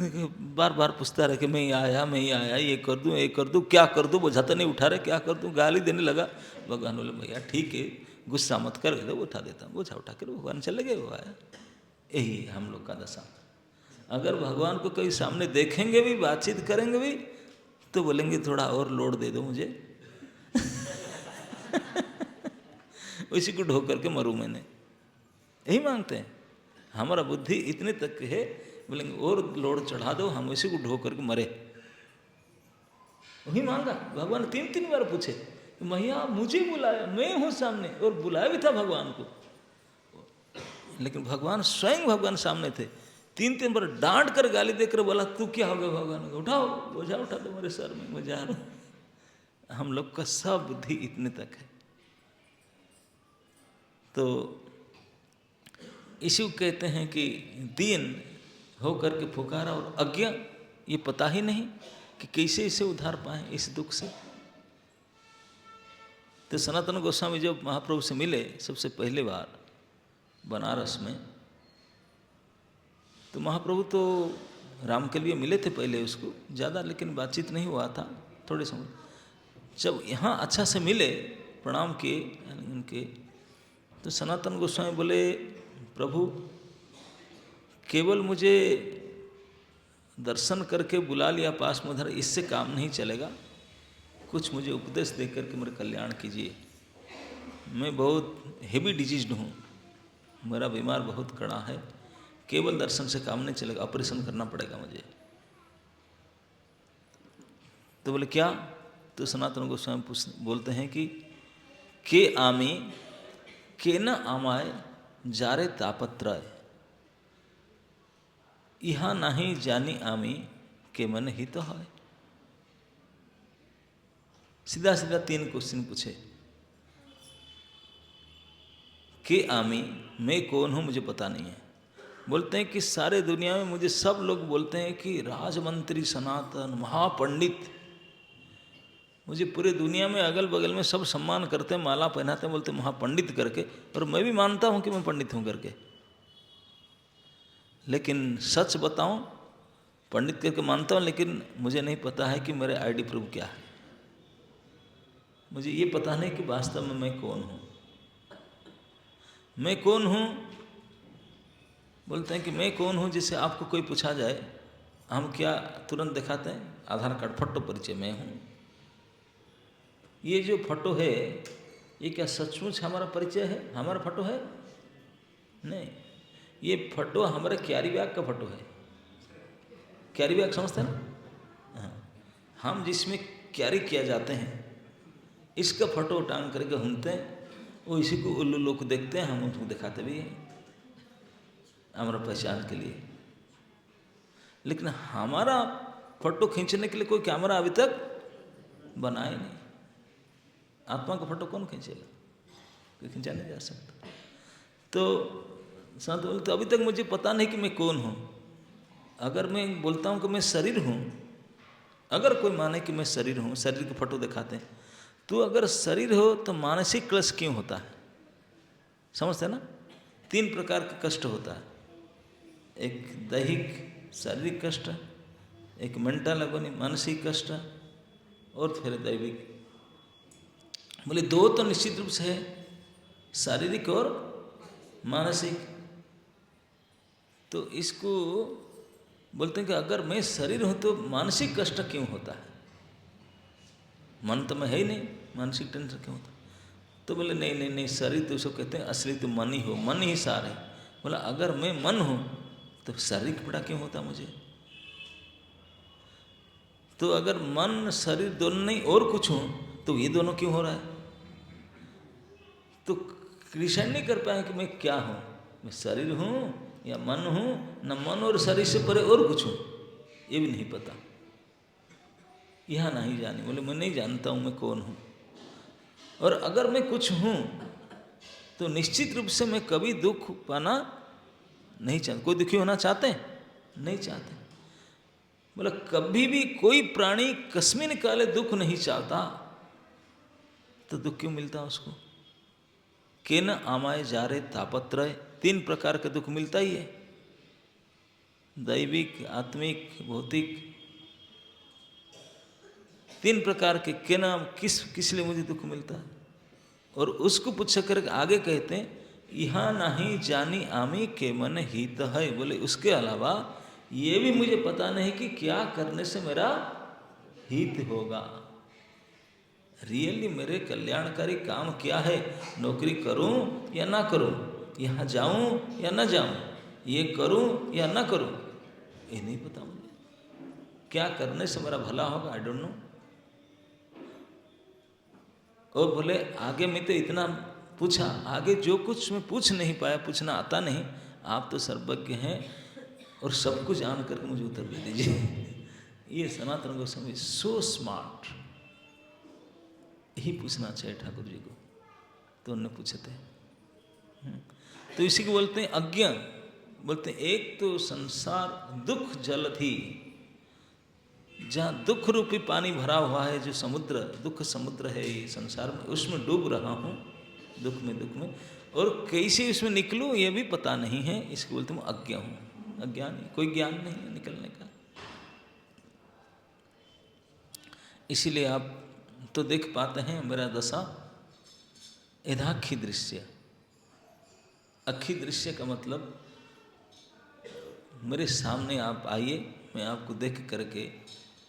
बार बार पूछता रहे कि मैं ही आया, ये कर दूँ, क्या कर दूँ, बोझा तो नहीं उठा रहे, क्या कर दूँ, गाली देने लगा। भगवान बोले भैया ठीक है, गुस्सा मत कर, दो उठा देता हूँ। बोझा उठा कर भगवान चले गए, वो आया। यही है हम लोग का दशा। अगर भगवान को कहीं सामने देखेंगे भी, बातचीत करेंगे भी, तो बोलेंगे थोड़ा और लोड दे दो मुझे उसी को ढो करके मरूं मैंने, यही मांगते हैं। हमारा बुद्धि इतने तक है, बोलेंगे और लोड चढ़ा दो, हम इसी को ढो करके मरे। वही मांगा। भगवान 3 बार पूछे, मैया मुझे बुलाया, मैं हूँ सामने, और बुलाया भी था भगवान को, लेकिन भगवान स्वयं भगवान सामने थे। 3 बार डांट कर गाली देकर बोला तू क्या हो गया भगवान को, उठाओ बोझा उठा दो मेरे सर में, मैं जा रहा हूँ। हम लोग का सब बुद्धि इतने तक है। तो इसी को कहते हैं कि दीन हो करके पुकारा, और अज्ञा, ये पता ही नहीं कि कैसे इसे उधार पाए इस दुख से। तो सनातन गोस्वामी जब महाप्रभु से मिले सबसे पहले बार बनारस में, तो महाप्रभु तो राम के लिए मिले थे पहले उसको ज़्यादा, लेकिन बातचीत नहीं हुआ था थोड़े समय। जब यहाँ अच्छा से मिले, प्रणाम किए उनके, तो सनातन गोस्वामी बोले प्रभु केवल मुझे दर्शन करके बुला लिया पास में उधर, इससे काम नहीं चलेगा, कुछ मुझे उपदेश दे करके मेरा कल्याण कीजिए। मैं बहुत हेवी डिजीज्ड हूँ, मेरा बीमार बहुत कड़ा है, केवल दर्शन से काम नहीं चलेगा, ऑपरेशन करना पड़ेगा मुझे। तो बोले क्या? तो सनातन गोस्वामी बोलते हैं कि के आमी के न आमाय जारे तापत्रय, यहाँ नहीं जानी आमी के मन ही तो है। सीधा सीधा 3 क्वेश्चन पूछे। के आमी, मैं कौन हूँ मुझे पता नहीं है। बोलते हैं कि सारे दुनिया में मुझे सब लोग बोलते हैं कि राजमंत्री सनातन महापंडित, मुझे पूरे दुनिया में अगल बगल में सब सम्मान करते हैं, माला पहनाते हैं, बोलते महापंडित करके, और मैं भी मानता हूँ कि मैं पंडित हूँ करके। लेकिन सच बताऊँ, पंडित करके मानता हूँ, लेकिन मुझे नहीं पता है कि मेरे आईडी प्रूफ क्या है। मुझे ये पता नहीं कि वास्तव में मैं कौन हूँ। मैं कौन हूँ, बोलते हैं कि मैं कौन हूँ। जैसे आपको कोई पूछा जाए, हम क्या तुरंत दिखाते हैं, आधार कार्ड, फोटो परिचय, मैं हूँ। ये जो फोटो है, ये क्या सचमुच हमारा परिचय है, हमारा फोटो है? नहीं, ये फोटो हमारे कैरी बैग का फोटो है। कैरी बैग समझते हैं ना? हाँ, हम जिसमें कैरी किया जाते हैं, इसका फोटो टांग करके घूमते हैं। वो इसी को उल्लू लोग देखते हैं, हम उनको दिखाते भी हैं हमारा पहचान के लिए। लेकिन हमारा फोटो खींचने के लिए कोई कैमरा अभी तक बनाया नहीं। आत्मा का फोटो कौन खींचेगा? कोई खींचा नहीं जा सकता। तो संत बोलते अभी तक मुझे पता नहीं कि मैं कौन हूँ। अगर मैं बोलता हूँ कि मैं शरीर हूँ, अगर कोई माने कि मैं शरीर हूँ, शरीर की फोटो दिखाते हैं, तो अगर शरीर हो तो मानसिक क्लेश क्यों होता है? समझते हैं ना? 3 प्रकार का कष्ट होता है, एक दैहिक शारीरिक कष्ट, एक मेंटल अगोनी मानसिक कष्ट, और फिर दैविक। बोले 2 तो निश्चित रूप से है, शारीरिक और मानसिक। तो इसको बोलते हैं कि अगर मैं शरीर हूँ तो मानसिक कष्ट क्यों होता है? मन तो मैं है ही नहीं, मानसिक टेंशन क्यों होता? तो बोले नहीं नहीं नहीं, शरीर तो उसको कहते हैं असली तो मन ही हो, मन ही सार है। बोला अगर मैं मन हूँ तो शारीरिक पीड़ा क्यों होता मुझे? तो अगर मन शरीर दोनों नहीं और कुछ हो तो ये दोनों क्यों हो रहा है? तो कृष्ण नहीं कर पाए कि मैं क्या हूँ, मैं शरीर हूँ या मन हूँ, न मन और शरीर से परे और कुछ हूँ, ये भी नहीं पता। यह नहीं जाने, बोले मैं नहीं जानता हूँ मैं कौन हूँ। और अगर मैं कुछ हूँ तो निश्चित रूप से मैं कभी दुख पाना नहीं चाहता। कोई दुखी होना चाहते हैं? नहीं चाहते। बोला कभी भी कोई प्राणी कस्मिन काले दुख नहीं चाहता, तो दुख क्यों मिलता उसको? के न आमाय जा रे तापत्रय, 3 प्रकार का दुख मिलता ही है, दैविक, आत्मिक, भौतिक, 3 प्रकार के नाम किस लिए मुझे दुख मिलता है? और उसको पूछ कर आगे कहते हैं यहाँ नहीं जानी आमी के मन हित है। बोले उसके अलावा ये भी मुझे पता नहीं कि क्या करने से मेरा हित होगा, रियली मेरे कल्याणकारी काम क्या है, नौकरी करूं या ना करूं, यहाँ जाऊं या ना जाऊं, ये करूं या ना करूं, ये नहीं पता मुझे। क्या करने से मेरा भला होगा, आई डोंट नो। और बोले आगे मैं तो इतना पूछा, आगे जो कुछ मैं पूछ नहीं पाया, पूछना आता नहीं, आप तो सर्वज्ञ हैं और सब कुछ जान करके मुझे उत्तर दे दीजिए। ये सनातन गोस्वामी सो स्मार्ट, यही पूछना चाहिए ठाकुर जी को, तो उन्होंने पूछे थे। तो इसी को बोलते हैं अज्ञान। बोलते हैं एक तो संसार दुख जल थी, जहाँ दुख रूपी पानी भरा हुआ है, जो समुद्र, दुख समुद्र है ये संसार में, उसमें डूब रहा हूँ, दुख में, और कैसे उसमें निकलूँ ये भी पता नहीं है। इसको बोलते हैं अज्ञा हूँ, अज्ञानी, कोई ज्ञान नहीं है निकलने का। इसीलिए आप तो देख पाते हैं मेरा दशा एधाक्षी दृश्य। अक्षी दृश्य का मतलब मेरे सामने आप आइए, मैं आपको देख करके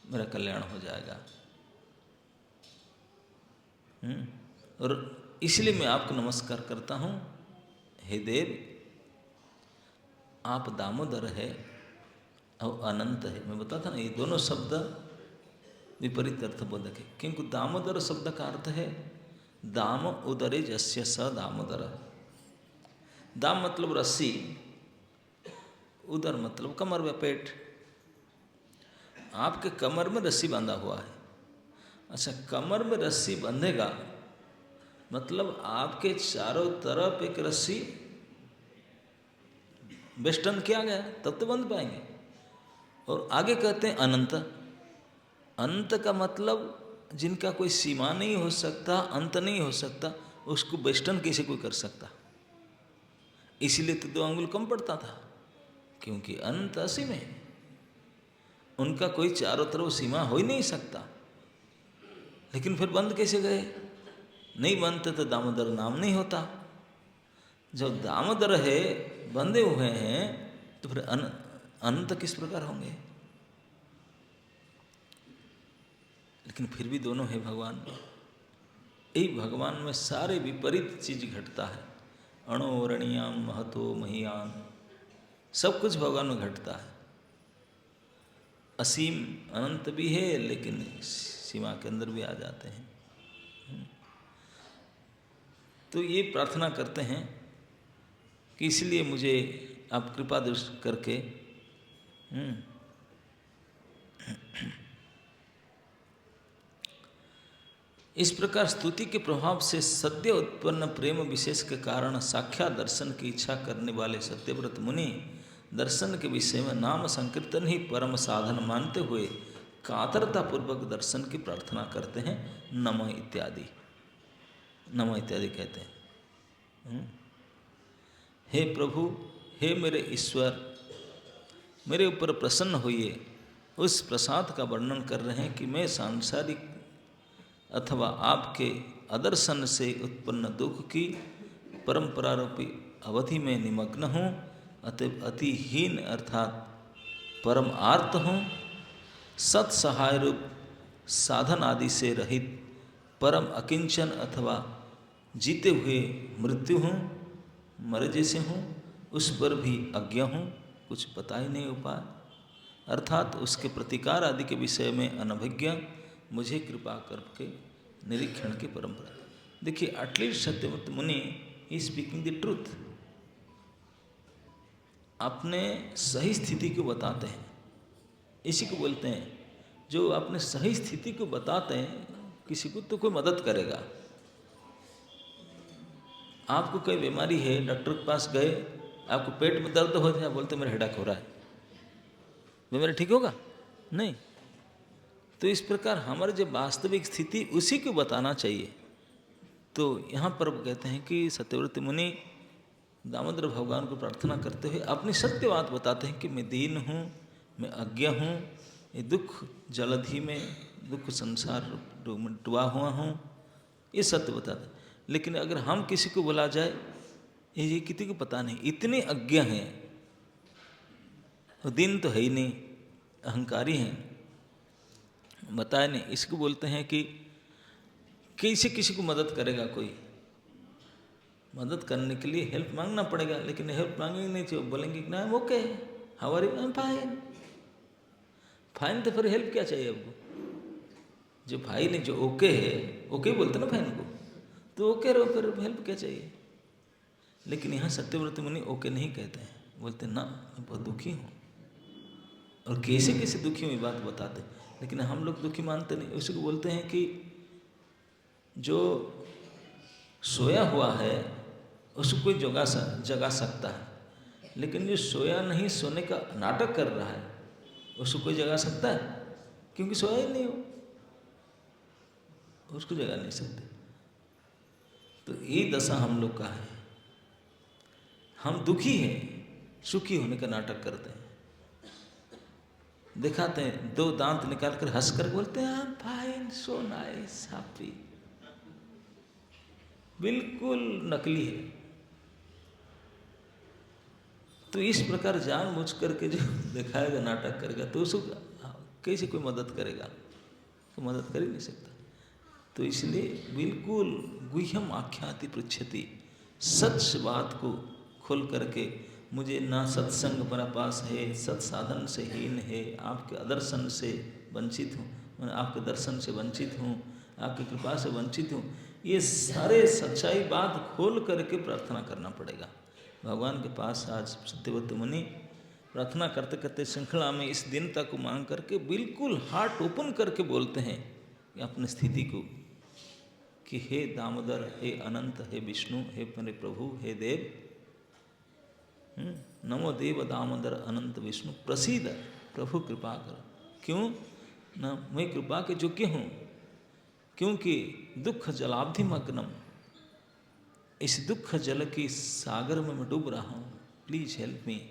मेरा कल्याण हो जाएगा। और इसलिए मैं आपको नमस्कार करता हूँ। हे देव, आप दामोदर है और अनंत है। मैं बताता ना, ये दोनों शब्द विपरीत अर्थ बोधक है, क्योंकि दामोदर शब्द का अर्थ है दाम उदरे जस्य स दामोदर। दाम मतलब रस्सी, उदर मतलब कमर व पेट। आपके कमर में रस्सी बांधा हुआ है। अच्छा, कमर में रस्सी बंधेगा मतलब आपके चारों तरफ एक रस्सी बेस्टन किया गया, तब तो बंध पाएंगे। और आगे कहते हैं अनंत। अनंत का मतलब जिनका कोई सीमा नहीं हो सकता, अंत नहीं हो सकता, उसको बेस्टन कैसे कोई कर सकता? इसीलिए तो 2 अंगुल कम पड़ता था, क्योंकि अनंत असीम है, उनका कोई चारों तरफ सीमा हो ही नहीं सकता। लेकिन फिर बंद कैसे गए? नहीं बनते तो दामोदर नाम नहीं होता। जब दामोदर है, बंधे हुए हैं, तो फिर अनंत किस प्रकार होंगे? लेकिन फिर भी दोनों है भगवान में। यही भगवान में सारे विपरीत चीज घटता है। अणोरणीयाम महतो महियान, सब कुछ भगवान में घटता है। असीम अनंत भी है, लेकिन सीमा के अंदर भी आ जाते हैं। तो ये प्रार्थना करते हैं कि इसलिए मुझे आप कृपा दृष्टि करके इस प्रकार स्तुति के प्रभाव से सद्य उत्पन्न प्रेम विशेष के कारण साक्षात दर्शन की इच्छा करने वाले सत्यव्रत मुनि दर्शन के विषय में नाम संकीर्तन ही परम साधन मानते हुए कातरता पूर्वक दर्शन की प्रार्थना करते हैं। नमः इत्यादि, नमः इत्यादि कहते हैं। हे प्रभु, हे मेरे ईश्वर, मेरे ऊपर प्रसन्न होइए। उस प्रसाद का वर्णन कर रहे हैं कि मैं सांसारिक अथवा आपके अदर्शन से उत्पन्न दुख की परंपरा रूपी अवधि में निमग्न हूँ, अतः अतिहीन अर्थात परम आर्त हूँ, सत सहाय रूप साधन आदि से रहित परम अकिंचन अथवा जीते हुए मृत्यु हूँ, मरे जैसे हूँ, उस पर भी अज्ञ हूँ, कुछ पता ही नहीं उपाय, अर्थात उसके प्रतिकार आदि के विषय में अनभिज्ञ, मुझे कृपा करके निरीक्षण की परंपरा। देखिए, एटलीस्ट सत्यव्रत मुनि ही स्पीकिंग द ट्रूथ, अपने सही स्थिति को बताते हैं। इसी को बोलते हैं, जो अपने सही स्थिति को बताते हैं, किसी को तो कोई मदद करेगा। आपको कोई बीमारी है, डॉक्टर के पास गए, आपको पेट में दर्द हो जाए, बोलते मेरा हेडेक हो रहा है, बीमारी ठीक होगा? नहीं। तो इस प्रकार हमारी जो वास्तविक स्थिति उसी को बताना चाहिए। तो यहाँ पर कहते हैं कि सत्यव्रत मुनि दामोदर भगवान को प्रार्थना करते हुए अपनी सत्य बात बताते हैं कि मैं दीन हूँ, मैं अज्ञ हूँ, ये दुख जलधि में दुख संसार में डूबा हुआ हूँ, ये सत्य बताते हैं। लेकिन अगर हम किसी को बोला जाए, ये किसी को पता नहीं, इतने अज्ञ हैं, दीन तो है ही नहीं, अहंकारी हैं, बताया नहीं। इसको बोलते हैं कि कैसे किसी को मदद करेगा? कोई मदद करने के लिए हेल्प मांगना पड़ेगा, लेकिन हेल्प मांगेंगे नहीं तो बोलेंगे कि ना okay, how are you? I am fine. Fine तो फिर हेल्प क्या चाहिए आपको? जो फाइन है, जो ओके है, ओके बोलते ना फाइन को, तो ओके रहो, फिर हेल्प क्या चाहिए? लेकिन यहाँ सत्यव्रत मुनि ओके नहीं कहते हैं, बोलते ना मैं बहुत दुखी हूँ, और कैसे कैसे दुखी हुई बात बताते हैं। लेकिन हम लोग दुखी मानते नहीं। उसी को बोलते हैं कि जो सोया हुआ है उसको कोई जगा सकता है, लेकिन जो सोया नहीं, सोने का नाटक कर रहा है, उसको कोई जगा सकता है? क्योंकि सोया ही नहीं हो, उसको जगा नहीं सकते। तो ये दशा हम लोग का है। हम दुखी हैं, सुखी होने का नाटक करते हैं, दिखाते हैं, दो दांत निकाल कर हंस कर बोलते हैं आई am fine, so nice, happy. बिल्कुल नकली है। तो इस प्रकार जानबूझ करके जो दिखाएगा, नाटक करेगा, तो उसको कैसे कोई मदद करेगा? तो मदद कर ही नहीं सकता। तो इसलिए बिल्कुल गुह्यम आख्याति पृच्छति, सच बात को खोल करके, मुझे ना सत्संग मेरा पास है, सत्साधन से हीन है, आपके दर्शन से वंचित हूँ, मैं आपके दर्शन से वंचित हूँ, आपकी कृपा से वंचित हूँ, ये सारे सच्चाई बात खोल करके प्रार्थना करना पड़ेगा भगवान के पास। आज सत्यव्रत मुनि प्रार्थना करते करते श्रृंखला में इस दीनता को मांग करके बिल्कुल हार्ट ओपन करके बोलते हैं अपनी स्थिति को कि हे दामोदर, हे अनंत, हे विष्णु, हे मेरे प्रभु, हे देव, नमो देव दामोदर अनंत विष्णु, प्रसीद, प्रभु कृपा कर। क्यों न मैं कृपा के योग्य हूँ? क्योंकि दुख जलाब्धि मग्नम, इस दुख जल की सागर में मैं डूब रहा हूँ, प्लीज हेल्प मी।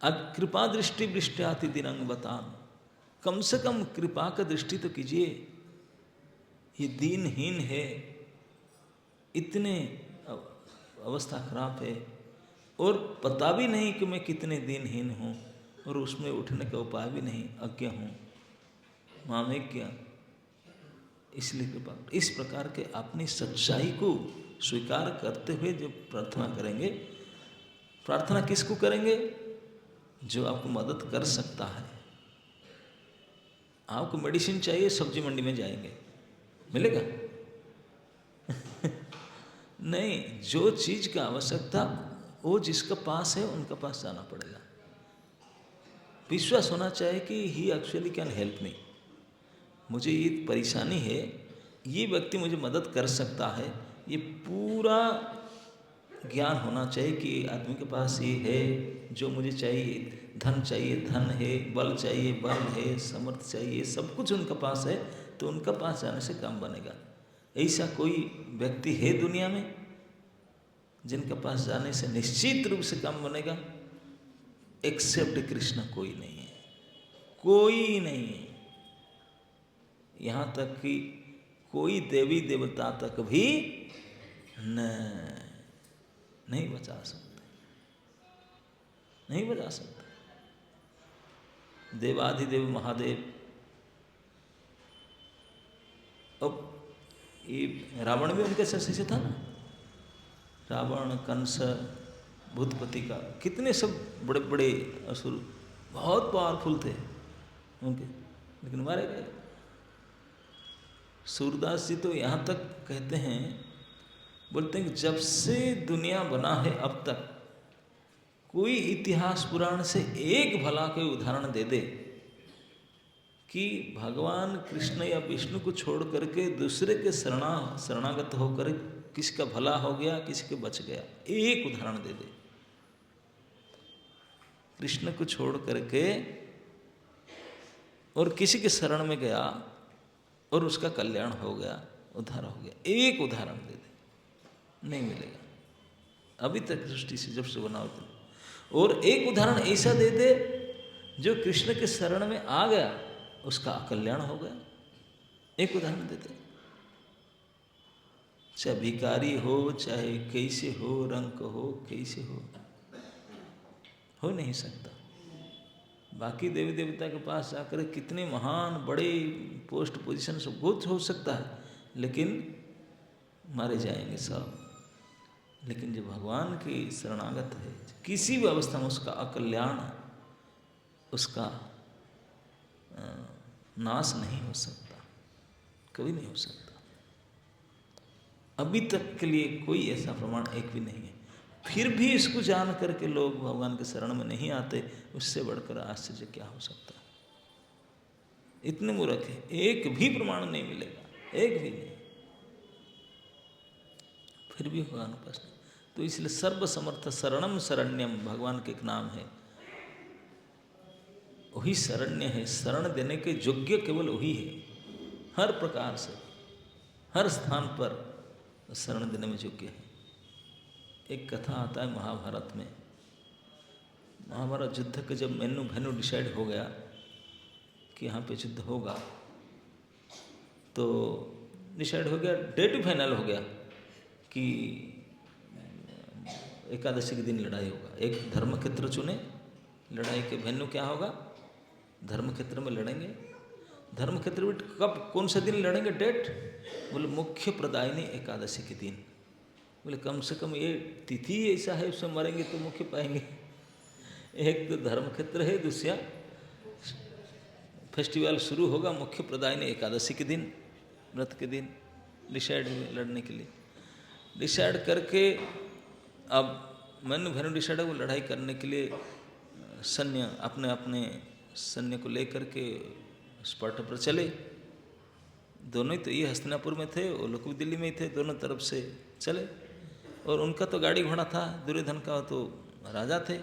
अब कृपा दृष्टि वृष्टि दिनंग बतान, कम से कम कृपा का दृष्टि तो कीजिए। ये दीनहीन है, इतने अवस्था खराब है और पता भी नहीं कि मैं कितने दिनहीन हूँ और उसमें उठने का उपाय भी नहीं, अज्ञ हूँ, मामेज्ञ। इसलिए कृपा। इस प्रकार के अपनी सच्चाई को स्वीकार करते हुए जब प्रार्थना करेंगे, प्रार्थना किसको करेंगे? जो आपको मदद कर सकता है। आपको मेडिसिन चाहिए, सब्जी मंडी में जाएंगे, मिलेगा? नहीं, जो चीज का आवश्यकता वो जिसका पास है उनका पास जाना पड़ेगा। विश्वास होना चाहिए कि ही एक्चुअली कैन हेल्प मी। मुझे ये परेशानी है, ये व्यक्ति मुझे मदद कर सकता है, ये पूरा ज्ञान होना चाहिए कि आदमी के पास ये है जो मुझे चाहिए। धन चाहिए, धन है, बल चाहिए, बल है, समर्थ चाहिए, सब कुछ उनका पास है, तो उनका पास जाने से काम बनेगा। ऐसा कोई व्यक्ति है दुनिया में जिनके पास जाने से निश्चित रूप से काम बनेगा? एक्सेप्ट कृष्ण कोई नहीं है, कोई नहीं है। यहाँ तक कि कोई देवी देवता तक भी नहीं बचा सकते, नहीं बचा सकते। देवाधिदेव महादेव। अब ये रावण भी उनके शिष्य था ना, रावण, कंस, भूतपति का, कितने सब बड़े बड़े असुर बहुत पावरफुल थे उनके, लेकिन मारे गए। सूरदास जी तो यहाँ तक कहते हैं, बोलते हैं कि जब से दुनिया बना है अब तक कोई इतिहास पुराण से एक भला कोई उदाहरण दे दे कि भगवान कृष्ण या विष्णु को छोड़ करके दूसरे के शरणागत होकर किसी का भला हो गया, किसी के बच गया, एक उदाहरण दे दे। कृष्ण को छोड़ करके और किसी के शरण में गया और उसका कल्याण हो गया, उद्धार हो गया, एक उदाहरण दे दे, नहीं मिलेगा अभी तक सृष्टि से जब से बना होता। और एक उदाहरण ऐसा दे दे जो कृष्ण के शरण में आ गया, उसका कल्याण हो गया, एक उदाहरण देते। चाहे भिखारी हो, चाहे कैसे हो, रंग हो, कैसे हो नहीं सकता। बाकी देवी देवता के पास जाकर कितने महान बड़े पोस्ट पोजीशन सब कुछ हो सकता है, लेकिन मारे जाएंगे सब। लेकिन जो भगवान की शरणागत है, किसी भी अवस्था में उसका अकल्याण, उसका नाश नहीं हो सकता, कभी नहीं हो सकता। अभी तक के लिए कोई ऐसा प्रमाण एक भी नहीं है। फिर भी इसको जान करके लोग भगवान के शरण में नहीं आते, उससे बढ़कर आश्चर्य क्या हो सकता है। इतने मूर्ख है, एक भी प्रमाण नहीं मिलेगा, एक भी नहीं, फिर भी भगवान पास नहीं। तो इसलिए सर्वसमर्थ शरणम शरण्यम भगवान के एक नाम है, वही शरण्य है। शरण देने के योग्य केवल वही है, हर प्रकार से, हर स्थान पर शरण देने में योग्य है। एक कथा आता है महाभारत में। महाभारत युद्ध के जब वेन्यू डिसाइड हो गया कि यहाँ पे युद्ध होगा, तो डिसाइड हो गया, डेट फाइनल हो गया कि एकादशी के दिन लड़ाई होगा। एक धर्मक्षेत्र चुने, लड़ाई के वेन्यू क्या होगा, धर्मक्षेत्र में लड़ेंगे। धर्मक्षेत्र में कब, कौन से दिन लड़ेंगे, डेट? बोले मुख्य प्रदायिनी एकादशी के दिन। बोले कम से कम ये तिथि ऐसा है, उसमें मरेंगे तो मुख्य पाएंगे। एक तो धर्मक्षेत्र है, दूसरा फेस्टिवल शुरू होगा मुख्य प्रदायिनी एकादशी के दिन, व्रत के दिन डिसाइड हुए लड़ने के लिए। डिसाइड करके अब वेन्यू डिसाइड है, वो लड़ाई करने के लिए सैन्य अपने अपने सैन्य को लेकर के स्पार्टा पर चले। दोनों ही तो, ये हस्तिनापुर में थे, वो लोग भी दिल्ली में ही थे, दोनों तरफ से चले। और उनका तो गाड़ी घोड़ा था, दुर्योधन का तो राजा थे,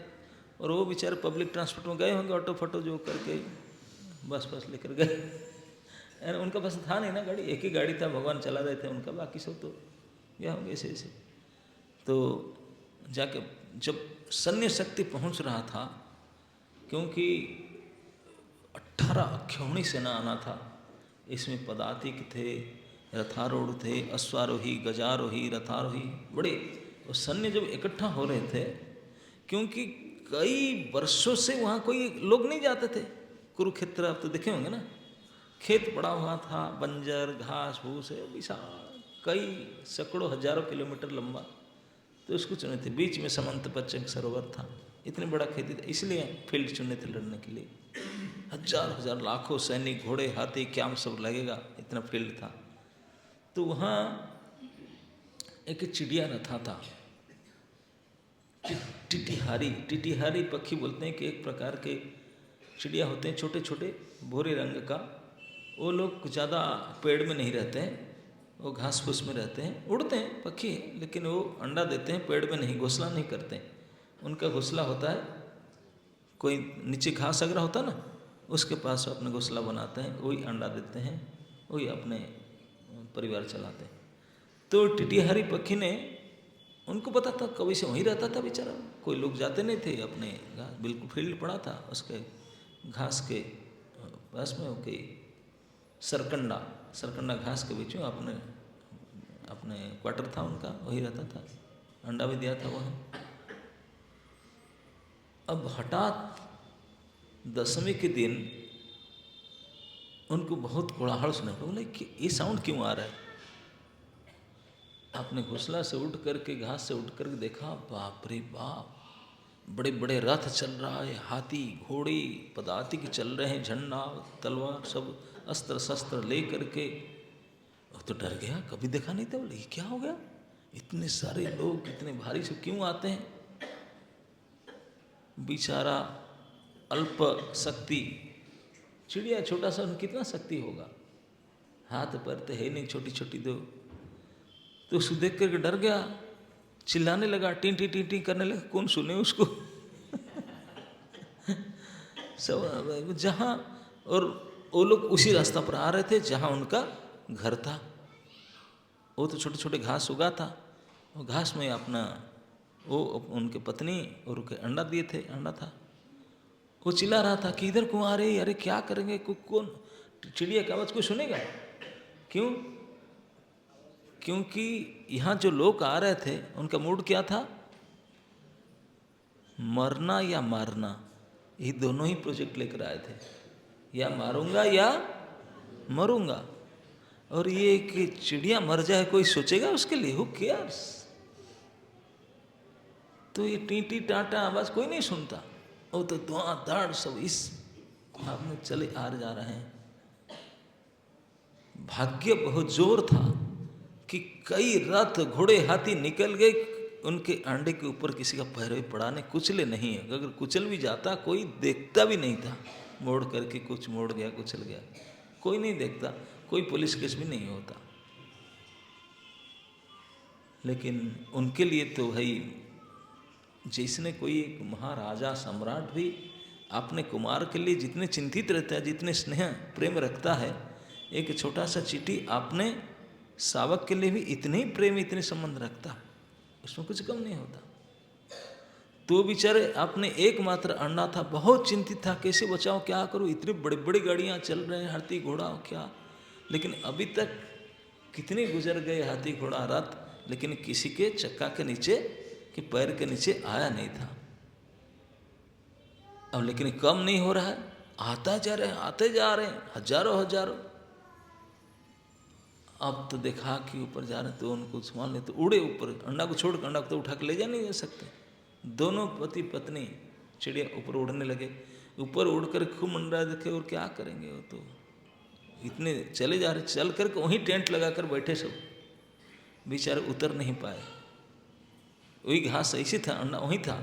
और वो बेचारे पब्लिक ट्रांसपोर्ट में गए होंगे, ऑटो फोटो जो करके बस लेकर गए। उनका बस था नहीं ना गाड़ी, एक ही गाड़ी था, भगवान चला रहे थे उनका, बाकी सब तो गया होंगे ऐसे ऐसे। तो जाके जब सैन्य शक्ति पहुंच रहा था, क्योंकि 18 अक्षौहिणी सेना आना था, इसमें पदातिक थे, रथारूढ़ थे, अश्वारोही, गजारोही, रथारोही, बड़े वो सैन्य जब इकट्ठा हो रहे थे, क्योंकि कई वर्षों से वहाँ कोई लोग नहीं जाते थे। कुरुक्षेत्र आप तो देखे होंगे ना, खेत पड़ा हुआ था, बंजर घास फूस है विशाल, कई सैकड़ों हजारों किलोमीटर लंबा। तो उसको चुने थे, बीच में समंत पच्चक सरोवर था, इतने बड़ा खेती था, इसलिए फील्ड चुने थे लड़ने के लिए। हजार हजार लाखों सैनिक, घोड़े, हाथी, क्या सब लगेगा, इतना फील्ड था। तो वहाँ एक चिड़िया रथा था, टिटिहारी। टिटिहारी पक्षी बोलते हैं कि एक प्रकार के चिड़िया होते हैं, छोटे छोटे भूरे रंग का। वो लोग ज़्यादा पेड़ में नहीं रहते हैं, वो घास फूस में रहते हैं, उड़ते हैं पक्षी है, लेकिन वो अंडा देते हैं पेड़ में नहीं, घोंसला नहीं करते। उनका घोंसला होता है कोई नीचे घास अगर होता ना, उसके पास वो अपने घोंसला बनाते हैं, वही अंडा देते हैं, वही अपने परिवार चलाते हैं। तो टिटिहारी पक्षी ने, उनको पता था कभी से वहीं रहता था बेचारा, कोई लोग जाते नहीं थे अपने, बिल्कुल फील्ड पड़ा था उसके घास के पास में, ओके सरकंडा, सरकंडा घास के बीच में अपने अपने क्वार्टर था उनका, वही रहता था, अंडा भी दिया था वहाँ। अब हठात दशमी के दिन उनको बहुत कोलाहल सुना, बोले कि ये साउंड क्यों आ रहा है। आपने घोंसला से उठ करके, घास से उठ करके देखा, बाप रे बाप, बड़े बड़े रथ चल रहा है, हाथी घोड़े पदातिक चल रहे हैं, झंडा तलवार सब अस्त्र शस्त्र ले करके। तो डर गया, कभी देखा नहीं था। बोले ये क्या हो गया, इतने सारे लोग इतने भारी से क्यों आते हैं। बेचारा अल्प शक्ति चिड़िया, छोटा सा, कितना शक्ति होगा, हाथ पैर तो है नहीं, छोटी छोटी दो। तो उसको देख करके डर गया, चिल्लाने लगा, टी टी टी टी करने लगा, कौन सुने उसको। सब जहाँ, और वो लोग उसी रास्ता पर आ रहे थे जहाँ उनका घर था। वो तो छोटे छोटे घास उगा था, वो घास में अपना, वो उनके पत्नी और उनके अंडा दिए थे, अंडा था। वो चिल्ला रहा था कि इधर क्यों आ रहे, अरे क्या करेंगे, कौन चिड़िया की आवाज़ कोई सुनेगा। क्यों, क्योंकि यहाँ जो लोग आ रहे थे उनका मूड क्या था, मरना या मारना, ये दोनों ही प्रोजेक्ट लेकर आए थे, या मारूंगा या मरूंगा। और ये कि चिड़िया मर जाए कोई सोचेगा उसके लिए, हु केयर्स। तो ये टी टी टाटा आवाज़ कोई नहीं सुनता, वो तो धुआंधाड़ सब इस भाव में चले आ जा रहे हैं। भाग्य बहुत जोर था कि कई रथ घोड़े हाथी निकल गए, उनके अंडे के ऊपर किसी का पैर भी पड़ा नहीं, कुचले नहीं है। अगर कुचल भी जाता कोई देखता भी नहीं था, मोड़ करके कुछ मोड़ गया कुचल गया, कोई नहीं देखता, कोई पुलिस केस भी नहीं होता। लेकिन उनके लिए तो भाई, जिसने कोई एक महाराजा सम्राट भी अपने कुमार के लिए जितने चिंतित रहता है, जितने स्नेह प्रेम रखता है, एक छोटा सा चींटी अपने शावक के लिए भी इतने ही प्रेम, इतने संबंध रखता है, उसमें कुछ कम नहीं होता। तो बेचारे अपने एकमात्र अंडा था, बहुत चिंतित था, कैसे बचाओ, क्या करूं, इतनी बड़ी बड़ी गाड़ियां चल रहे हैं, हाथी घोड़ा क्या। लेकिन अभी तक कितने गुजर गए हाथी घोड़ा रथ, लेकिन किसी के चक्का के नीचे, कि पैर के नीचे आया नहीं था। अब लेकिन कम नहीं हो रहा है, आता जा रहे हैं, आते जा रहे हैं, हजारों हजारों। अब तो देखा कि ऊपर जा रहे हैं, तो उनको संभाल ले, तो उड़े ऊपर, अंडा को छोड़, अंडा को तो उठा के ले जा नहीं जा सकते। दोनों पति पत्नी चिड़िया ऊपर उड़ने लगे, ऊपर उड़कर खूब मंडरा देखे, और क्या करेंगे, वो तो इतने चले जा रहे, चल करके वहीं टेंट लगाकर बैठे, सब बेचारे उतर नहीं पाए। वही घास ऐसी था, अंडा वहीं था,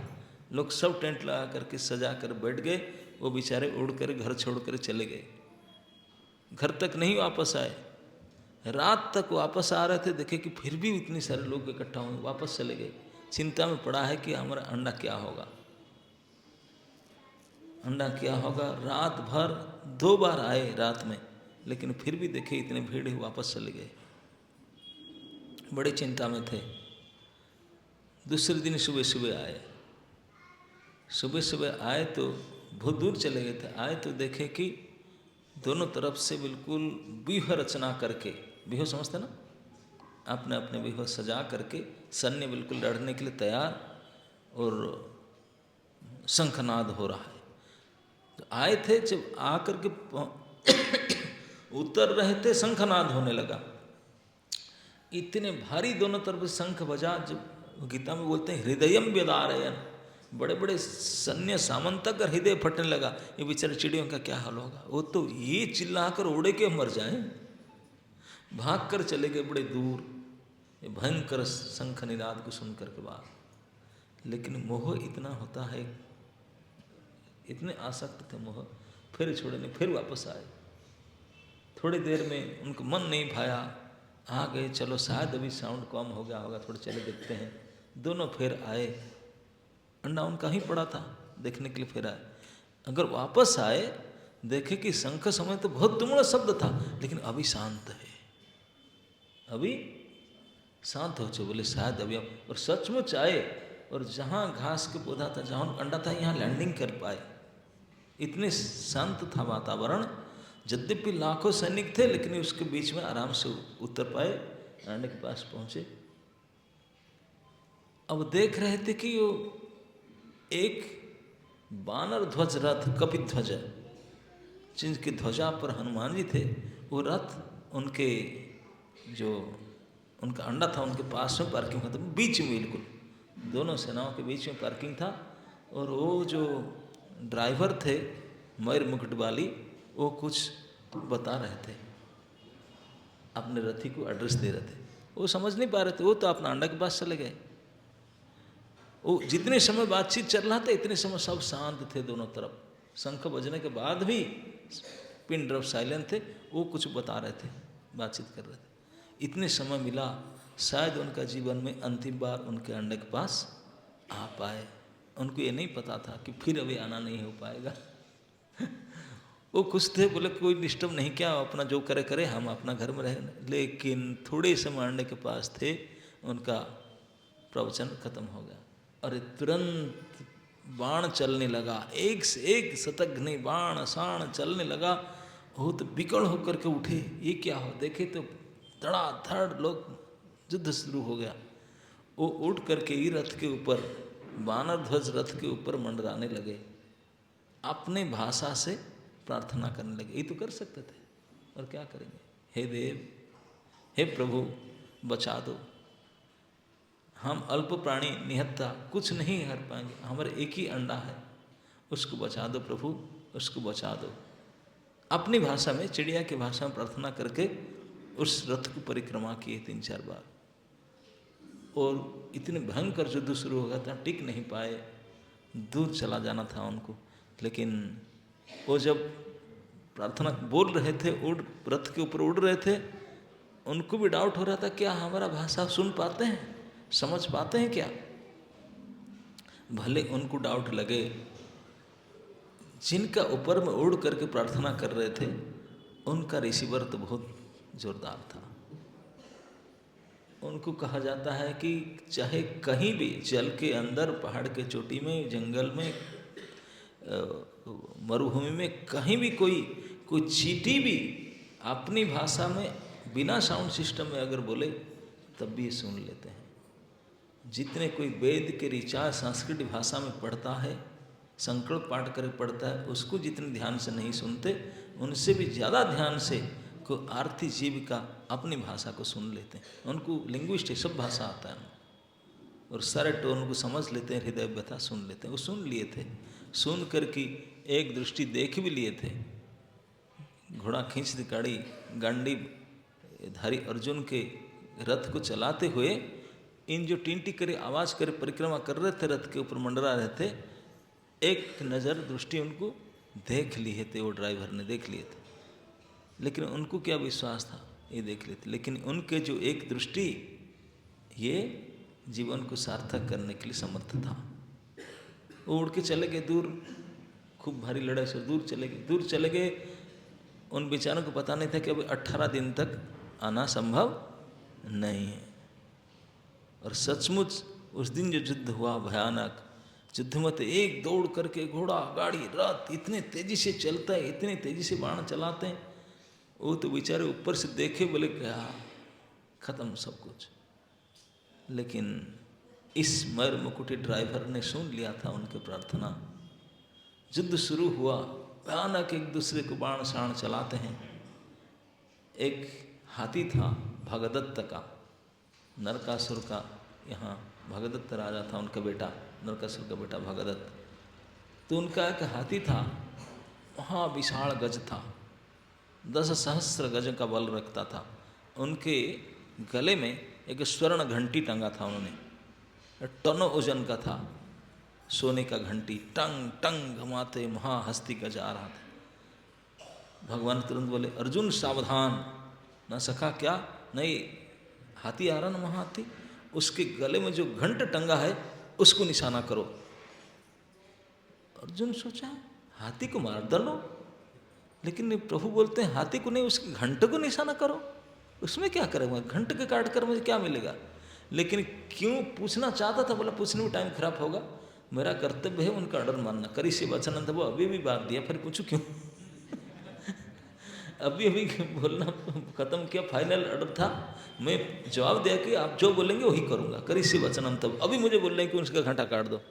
लोग सब टेंट लगा करके सजा कर बैठ गए, वो बेचारे उड़ कर घर छोड़ कर चले गए, घर तक नहीं वापस आए। रात तक वापस आ रहे थे, देखे कि फिर भी इतने सारे लोग इकट्ठा हुए, वापस चले गए। चिंता में पड़ा है कि हमारा अंडा क्या होगा, अंडा क्या होगा। रात भर 2 बार आए रात में, लेकिन फिर भी देखे इतने भीड़ ही, वापस चले गए, बड़ी चिंता में थे। दूसरे दिन सुबह सुबह आए, सुबह सुबह आए तो बहुत दूर चले गए थे, आए तो देखे कि दोनों तरफ से बिल्कुल व्यूह रचना करके, व्यूह समझते ना, अपने अपने व्यूह सजा करके सैन्य बिल्कुल लड़ने के लिए तैयार, और शंखनाद हो रहा है। तो आए थे, जब आकर के उतर रहे थे, शंखनाद होने लगा। इतने भारी दोनों तरफ शंख बजा, जब गीता में बोलते हैं हृदयम व्यदारयन, बड़े बड़े सैन्य सामंत का हृदय फटने लगा। ये बेचारे चिड़ियों का क्या हाल होगा, वो तो ये चिल्लाकर उड़े के मर जाएं, भाग कर चले गए बड़े दूर, ये भयंकर शंख निनाद को सुनकर के बाद। लेकिन मोह इतना होता है, इतने आसक्त थे मोह, फिर छोड़े नहीं, फिर वापस आए। थोड़ी देर में उनको मन नहीं भाया, आ गए, चलो शायद अभी साउंड कम हो गया होगा, थोड़े चले देखते हैं। दोनों फिर आए, अंडा उनका ही पड़ा था, देखने के लिए फिर आए। अगर वापस आए, देखे कि शंख समय तो बहुत तुमड़ा शब्द था, लेकिन अभी शांत है, अभी शांत हो चुके। बोले शायद अभी हम, और सचमुच आए, और जहाँ घास के पौधा था, जहाँ अंडा था, यहाँ लैंडिंग कर पाए। इतने शांत था वातावरण, यद्यपि लाखों सैनिक थे, लेकिन उसके बीच में आराम से उतर पाए, अंडे के पास पहुँचे। अब देख रहे थे कि वो एक बानर ध्वज रथ, कपिध्वज, जिनकी ध्वजा पर हनुमान जी थे, वो रथ उनके जो उनका अंडा था उनके पास में पार्किंग था, बीच में बिल्कुल दोनों सेनाओं के बीच में पार्किंग था। और वो जो ड्राइवर थे मयूर मुकुट वाली, वो कुछ बता रहे थे, अपने रथी को एड्रेस दे रहे थे। वो समझ नहीं पा रहे थे, वो तो अपना अंडा के पास चले गए। वो जितने समय बातचीत चल रहा था, इतने समय सब शांत थे दोनों तरफ, शंख बजने के बाद भी पिन ड्रॉप साइलेंट थे। वो कुछ बता रहे थे, बातचीत कर रहे थे। इतने समय मिला, शायद उनका जीवन में अंतिम बार उनके अंडे के पास आ पाए। उनको ये नहीं पता था कि फिर अभी आना नहीं हो पाएगा। वो खुश थे, बोले कोई डिस्टर्ब नहीं किया, अपना जो करे करे, हम अपना घर में रहे। लेकिन थोड़े समय अंडे के पास थे, उनका प्रवचन खत्म हो गया। अरे तुरंत बाण चलने लगा, एक से एक शतघ्नि बाण साण चलने लगा। वो तो विकल होकर के उठे, ये क्या हो, देखे तो धड़ाधड़ लोग युद्ध शुरू हो गया। वो उठ करके ही रथ के ऊपर, बानर ध्वज रथ के ऊपर मंडराने लगे, अपने भाषा से प्रार्थना करने लगे। ये तो कर सकते थे, और क्या करेंगे। हे देव, हे प्रभु, बचा दो, हम अल्प प्राणी निहत्ता, कुछ नहीं हर पाएंगे, हमारे एक ही अंडा है, उसको बचा दो प्रभु, उसको बचा दो। अपनी भाषा में, चिड़िया की भाषा में प्रार्थना करके उस रथ को परिक्रमा किए 3-4 बार। और इतने भयंकर युद्ध शुरू हो गया था, टिक नहीं पाए, दूर चला जाना था उनको। लेकिन वो जब प्रार्थना बोल रहे थे, रथ के ऊपर उड़ रहे थे, उनको भी डाउट हो रहा था, क्या हमारा भाषा सुन पाते हैं, समझ पाते हैं क्या। भले उनको डाउट लगे, जिनका ऊपर में उड़ करके प्रार्थना कर रहे थे, उनका रिसीवर तो बहुत जोरदार था। उनको कहा जाता है कि चाहे कहीं भी, जल के अंदर, पहाड़ के चोटी में, जंगल में, मरुभूमि में, कहीं भी कोई चींटी भी अपनी भाषा में बिना साउंड सिस्टम में अगर बोले, तब भी सुन लेते हैं। जितने कोई वेद के ऋचा संस्कृत भाषा में पढ़ता है, संकल्प पाठ कर पढ़ता है, उसको जितने ध्यान से नहीं सुनते, उनसे भी ज़्यादा ध्यान से को आरती जीविका अपनी भाषा को सुन लेते हैं। उनको लिंग्विस्टिक सब भाषा आता है, और सारे टोन को समझ लेते हैं, हृदय व्यथा सुन लेते हैं। वो सुन लिए थे, सुन कर की एक दृष्टि देख भी लिए थे। घोड़ा खींचती गाड़ी, गांडी धारी अर्जुन के रथ को चलाते हुए, इन जो टिंटी करे आवाज़ करे परिक्रमा कर रहे थे, रथ के ऊपर मंडरा रहे थे, एक नज़र दृष्टि उनको देख लिए थे, वो ड्राइवर ने देख लिए थे। लेकिन उनको क्या विश्वास था, ये देख लेते। लेकिन उनके जो एक दृष्टि, ये जीवन को सार्थक करने के लिए समर्थ था। वो उड़ के चले गए दूर, खूब भारी लड़ाई से दूर चले गए। उन बेचारों को पता नहीं था कि अभी 18 दिन तक आना संभव नहीं है। और सचमुच उस दिन जो युद्ध हुआ भयानक, युद्ध में तो एक दौड़ करके घोड़ा, गाड़ी, रथ इतने तेजी से चलता है, इतने तेजी से बाण चलाते हैं। वो तो बेचारे ऊपर से देखे, बोले क्या खत्म सब कुछ। लेकिन इस मयूर मुकुटी ड्राइवर ने सुन लिया था उनके प्रार्थना। युद्ध शुरू हुआ, भयानक एक दूसरे को बाण शाण चलाते हैं। एक हाथी था भगदत्त का, नरकासुर का, यहाँ भगदत्त राजा था उनका बेटा, नरकासुर का बेटा भगदत्त। तो उनका एक हाथी था, वहाँ विशाल गज था, 10 सहस्र गज का बल रखता था। उनके गले में एक स्वर्ण घंटी टंगा था, उन्होंने टनों ओजन का था, सोने का घंटी, टंग टंग घुमाते महाहस्ती गज आ रहा था। भगवान तुरंत बोले, अर्जुन सावधान, न सखा क्या, नहीं हाथी आ रहा ना महाहाथी, उसके गले में जो घंट टंगा है उसको निशाना करो। अर्जुन सोचा हाथी को मार डालो, लेकिन प्रभु बोलते हैं हाथी को नहीं, उसके घंटे को निशाना करो, उसमें क्या करूँगा, घंटे के काट कर मुझे क्या मिलेगा। लेकिन क्यों पूछना चाहता था, बोला पूछने में टाइम खराब होगा, मेरा कर्तव्य है उनका ऑर्डर मानना। करी से वचन था, वो अभी भी बात दिया, फिर पूछूं क्यों। अभी अभी बोलना खत्म किया, फाइनल ऑर्डर था, मैं जवाब दिया कि आप जो बोलेंगे वही करूँगा। करी से वचनम, तब अभी मुझे बोल रहे हैं कि उसका घंटा काट दो,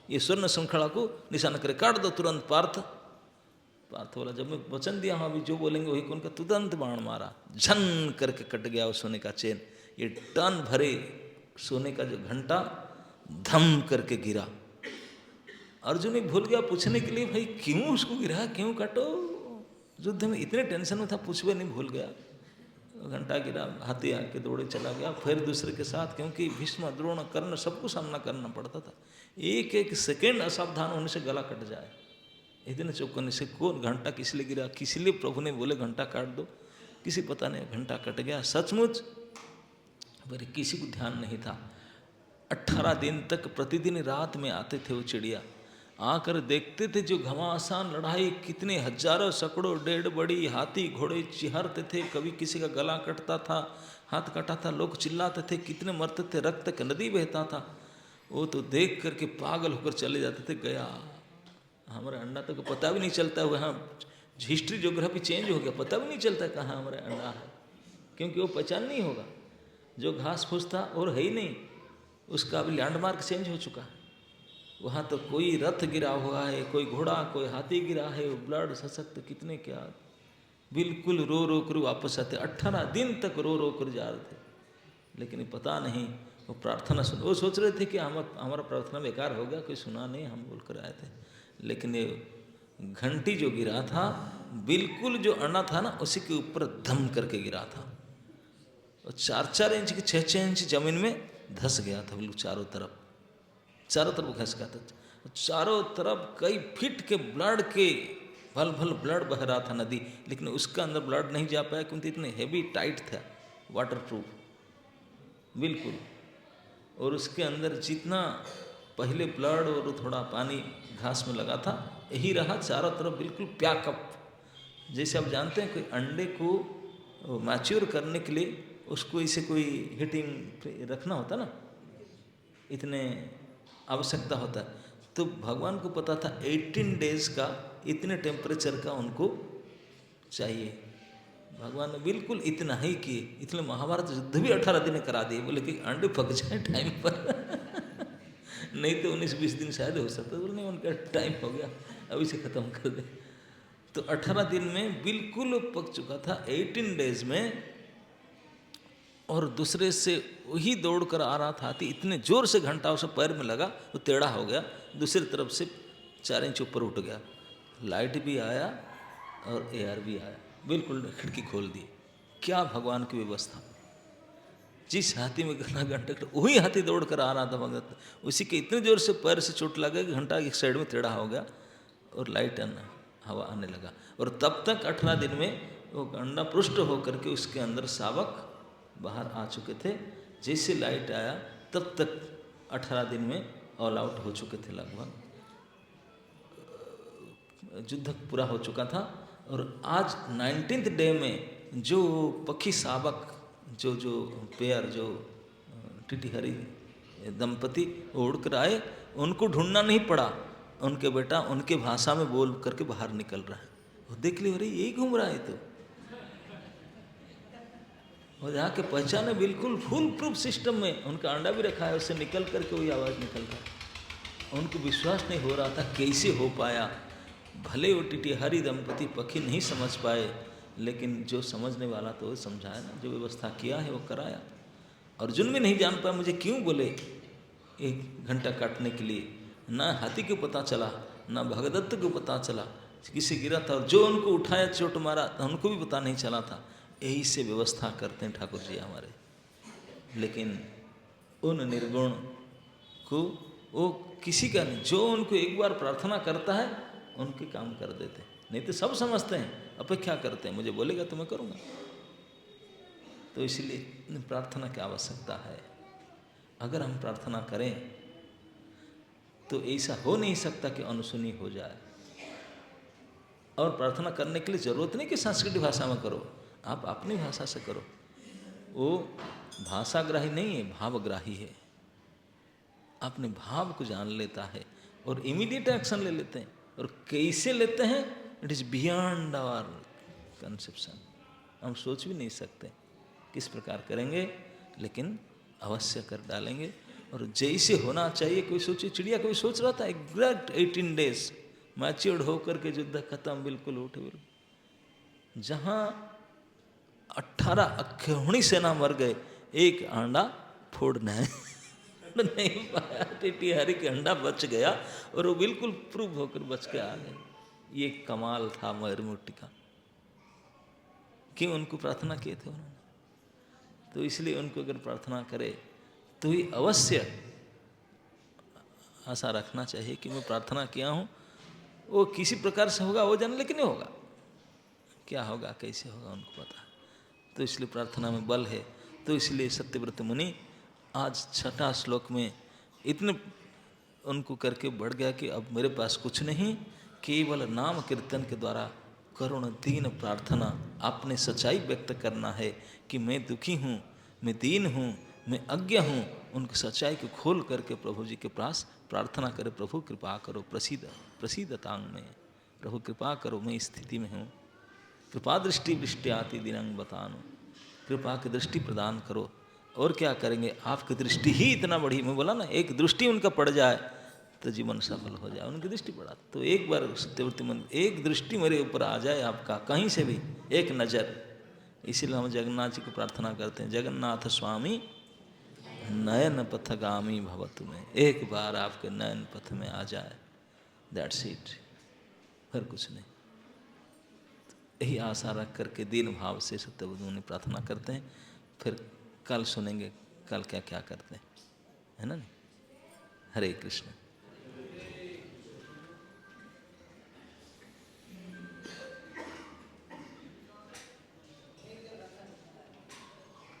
ये स्वर्ण श्रृंखला को निशाना करे, काट दो तुरंत। पार्थ बोला जब मैं वचन दिया हूँ अभी जो बोलेंगे वही, उनका तुरंत बाण मारा, झन करके कट गया वो सोने का चेन। ये टन भरे सोने का जो घंटा धम करके गिरा। अर्जुन ही भूल गया पूछने के लिए, भाई क्यों उसको गिरा, क्यों काटो। युद्ध में इतने टेंशन में था, पूछवे नहीं, भूल गया। घंटा गिरा, हाथी आके दौड़े चला गया फिर दूसरे के साथ, क्योंकि भीष्म द्रोण कर्ण सबको सामना करना पड़ता था। एक एक सेकेंड असावधान होने से गला कट जाए, इतने चौकने से। कौन घंटा किस लिए गिरा, किस लिए प्रभु ने बोले घंटा काट दो, किसी पता नहीं, घंटा कट गया सचमुच, पर किसी को ध्यान नहीं था। 18 दिन तक प्रतिदिन रात में आते थे वो चिड़िया, आकर देखते थे जो घमासान लड़ाई, कितने हजारों सैकड़ों डेढ़ बड़ी हाथी घोड़े चिहरते थे, कभी किसी का गला कटता था, हाथ कटा था, लोग चिल्लाते थे, कितने मरते थे, रक्त का नदी बहता था। वो तो देख करके पागल होकर चले जाते थे। गया हमारा अंडा तो पता भी नहीं चलता, वहाँ हिस्ट्री ज्योग्राफी चेंज हो गया, पता भी नहीं चलता कहाँ हमारा अंडा है, क्योंकि वो पहचान नहीं होगा। जो घास फूस था और है ही नहीं, उसका अभी लैंडमार्क चेंज हो चुका है। वहाँ तो कोई रथ गिरा हुआ है, कोई घोड़ा, कोई हाथी गिरा है, ब्लड सशक्त कितने क्या, बिल्कुल रो रो कर वापस आते। 18 दिन तक रो रो कर जा रहे थे, लेकिन पता नहीं वो प्रार्थना सुन, वो सोच रहे थे कि हमारा प्रार्थना बेकार हो गया, कोई सुना नहीं, हम बोल कर आए थे। लेकिन ये घंटी जो गिरा था, बिल्कुल जो अंडा था ना उसी के ऊपर धम करके गिरा था। और 4-4 इंच की 6-6 इंच जमीन में धस गया था, बिल्कुल चारों तरफ घस गया था। चारों तरफ कई फीट के ब्लड के भल भल ब्लड बह रहा था नदी, लेकिन उसका अंदर ब्लड नहीं जा पाया, क्योंकि इतने हेवी टाइट था, वाटरप्रूफ बिल्कुल। और उसके अंदर जितना पहले ब्लड और थोड़ा पानी घास में लगा था, यही रहा चारों तरफ बिल्कुल प्याकअप। जैसे आप जानते हैं कोई अंडे को मैच्योर करने के लिए उसको इसे कोई हीटिंग रखना होता ना, इतने आवश्यकता होता है। तो भगवान को पता था 18 डेज का इतने टेम्परेचर का उनको चाहिए। भगवान ने बिल्कुल इतना ही किए, इसलिए महाभारत युद्ध भी 18 दिन करा दिए, बोले कि अंडे पक जाए टाइम पर। नहीं तो 19-20 दिन शायद हो सकता, बोले नहीं उनका टाइम हो गया, अभी से ख़त्म कर दे। तो 18 दिन में बिल्कुल पक चुका था, 18 डेज में। और दूसरे से वही दौड़ कर आ रहा था हाथी, इतने जोर से घंटा उसे पैर में लगा, वो टेढ़ा हो गया, दूसरी तरफ से 4 इंच ऊपर उठ गया। लाइट भी आया और एयर भी आया, बिल्कुल खिड़की खोल दी। क्या भगवान की व्यवस्था। जिस हाथी में गला घंटा, वही हाथी दौड़ कर आ रहा था भगत, उसी के इतने जोर से पैर से चोट लगा कि घंटा एक साइड में टेढ़ा हो गया और लाइट हवा आने लगा। और तब तक 18 दिन में वो अंडा पृष्ठ होकर के उसके अंदर शावक बाहर आ चुके थे। जैसे लाइट आया तब तक 18 दिन में ऑल आउट हो चुके थे, लगभग युद्ध पूरा हो चुका था। और आज 19th डे में जो पक्षी शावक जो पेयर, जो टिटिहरी दंपति उड़ कर आए, उनको ढूंढना नहीं पड़ा, उनके बेटा उनके भाषा में बोल करके बाहर निकल रहा है। वो देख लिया, अरे यही घूम रहा है, तो और जाके पहचाने बिल्कुल फुल प्रूफ सिस्टम में उनका अंडा भी रखा है, उससे निकल करके वही आवाज़ निकल रहा है। उनको विश्वास नहीं हो रहा था कैसे हो पाया। भले वो टिटिहरी दंपति पखी नहीं समझ पाए, लेकिन जो समझने वाला तो वो समझाया ना, जो व्यवस्था किया है वो कराया। अर्जुन भी नहीं जान पाया मुझे क्यों बोले 1 घंटा काटने के लिए, ना हाथी को पता चला, ना भगदत्त को पता चला किसे गिरा था, और जो उनको उठाया चोट मारा तो उनको भी पता नहीं चला था। यही से व्यवस्था करते हैं ठाकुर जी हमारे। लेकिन उन निर्गुण को वो किसी का नहीं, जो उनको एक बार प्रार्थना करता है उनके काम कर देते। नहीं तो सब समझते हैं, अपेक्षा करते हैं, मुझे बोलेगा तो मैं करूँगा। तो इसलिए प्रार्थना की आवश्यकता है। अगर हम प्रार्थना करें तो ऐसा हो नहीं सकता कि अनसुनी हो जाए। और प्रार्थना करने के लिए ज़रूरत नहीं कि संस्कृत भाषा में करो, आप अपनी भाषा से करो। वो भाषाग्राही नहीं है, भावग्राही है। अपने भाव को जान लेता है और इमीडिएट एक्शन ले लेते हैं। और कैसे लेते हैं, it is beyond our conception. हम सोच भी नहीं सकते किस प्रकार करेंगे, लेकिन अवश्य कर डालेंगे। और जैसे होना चाहिए, कोई सोचे चिड़िया, कोई सोच रहा था एग्जैक्ट 18 डेज मैच्योर्ड होकर के युद्ध खत्म, बिल्कुल उठे बिल्कुल। जहाँ 18 अक्षौहिणी सेना मर गए, एक अंडा फोड़ना है नहीं पाया, टिटिहरी के अंडा बच गया और वो बिल्कुल प्रूव होकर बच के आ गए। ये कमाल था मयूरमूर्ति का। क्यों? उनको प्रार्थना किए थे उन्होंने। तो इसलिए उनको अगर प्रार्थना करे तो ही अवश्य आशा रखना चाहिए कि मैं प्रार्थना किया हूँ, वो किसी प्रकार से होगा, वो जाने, लेकिन नहीं होगा। क्या होगा, कैसे होगा, उनको पता है। तो इसलिए प्रार्थना में बल है। तो इसलिए सत्यव्रत मुनि आज 6ठा श्लोक में इतने उनको करके बढ़ गया कि अब मेरे पास कुछ नहीं, केवल नाम कीर्तन के द्वारा करुण दीन प्रार्थना, आपने सच्चाई व्यक्त करना है कि मैं दुखी हूँ, मैं दीन हूँ, मैं अज्ञ हूँ। उनकी सच्चाई को खोल करके प्रभु जी के पास प्रार्थना करे, प्रभु कृपा करो, प्रसीदतांग में, प्रभु कृपा करो, मैं इस स्थिति में हूँ। कृपा दृष्टि वृष्टि आती दिनंग बतानो, कृपा की दृष्टि प्रदान करो। और क्या करेंगे, आपकी दृष्टि ही इतना बड़ी, मैं बोला ना, एक दृष्टि उनका पड़ जाए तो जीवन सफल हो जाए। उनकी दृष्टि पड़ा तो एक बार सत्यव्रती मन, एक दृष्टि मेरे ऊपर आ जाए आपका, कहीं से भी एक नज़र। इसीलिए हम जगन्नाथ जी को प्रार्थना करते हैं, जगन्नाथ स्वामी नयन पथगामी भवतु में, एक बार आपके नयन पथ में आ जाए, दैट्स इट, फिर कुछ नहीं। यही आशा रख करके दीन भाव से सत्यव्रत मुनि प्रार्थना करते हैं। फिर कल सुनेंगे कल क्या क्या करते हैं, है ना। हरे कृष्ण।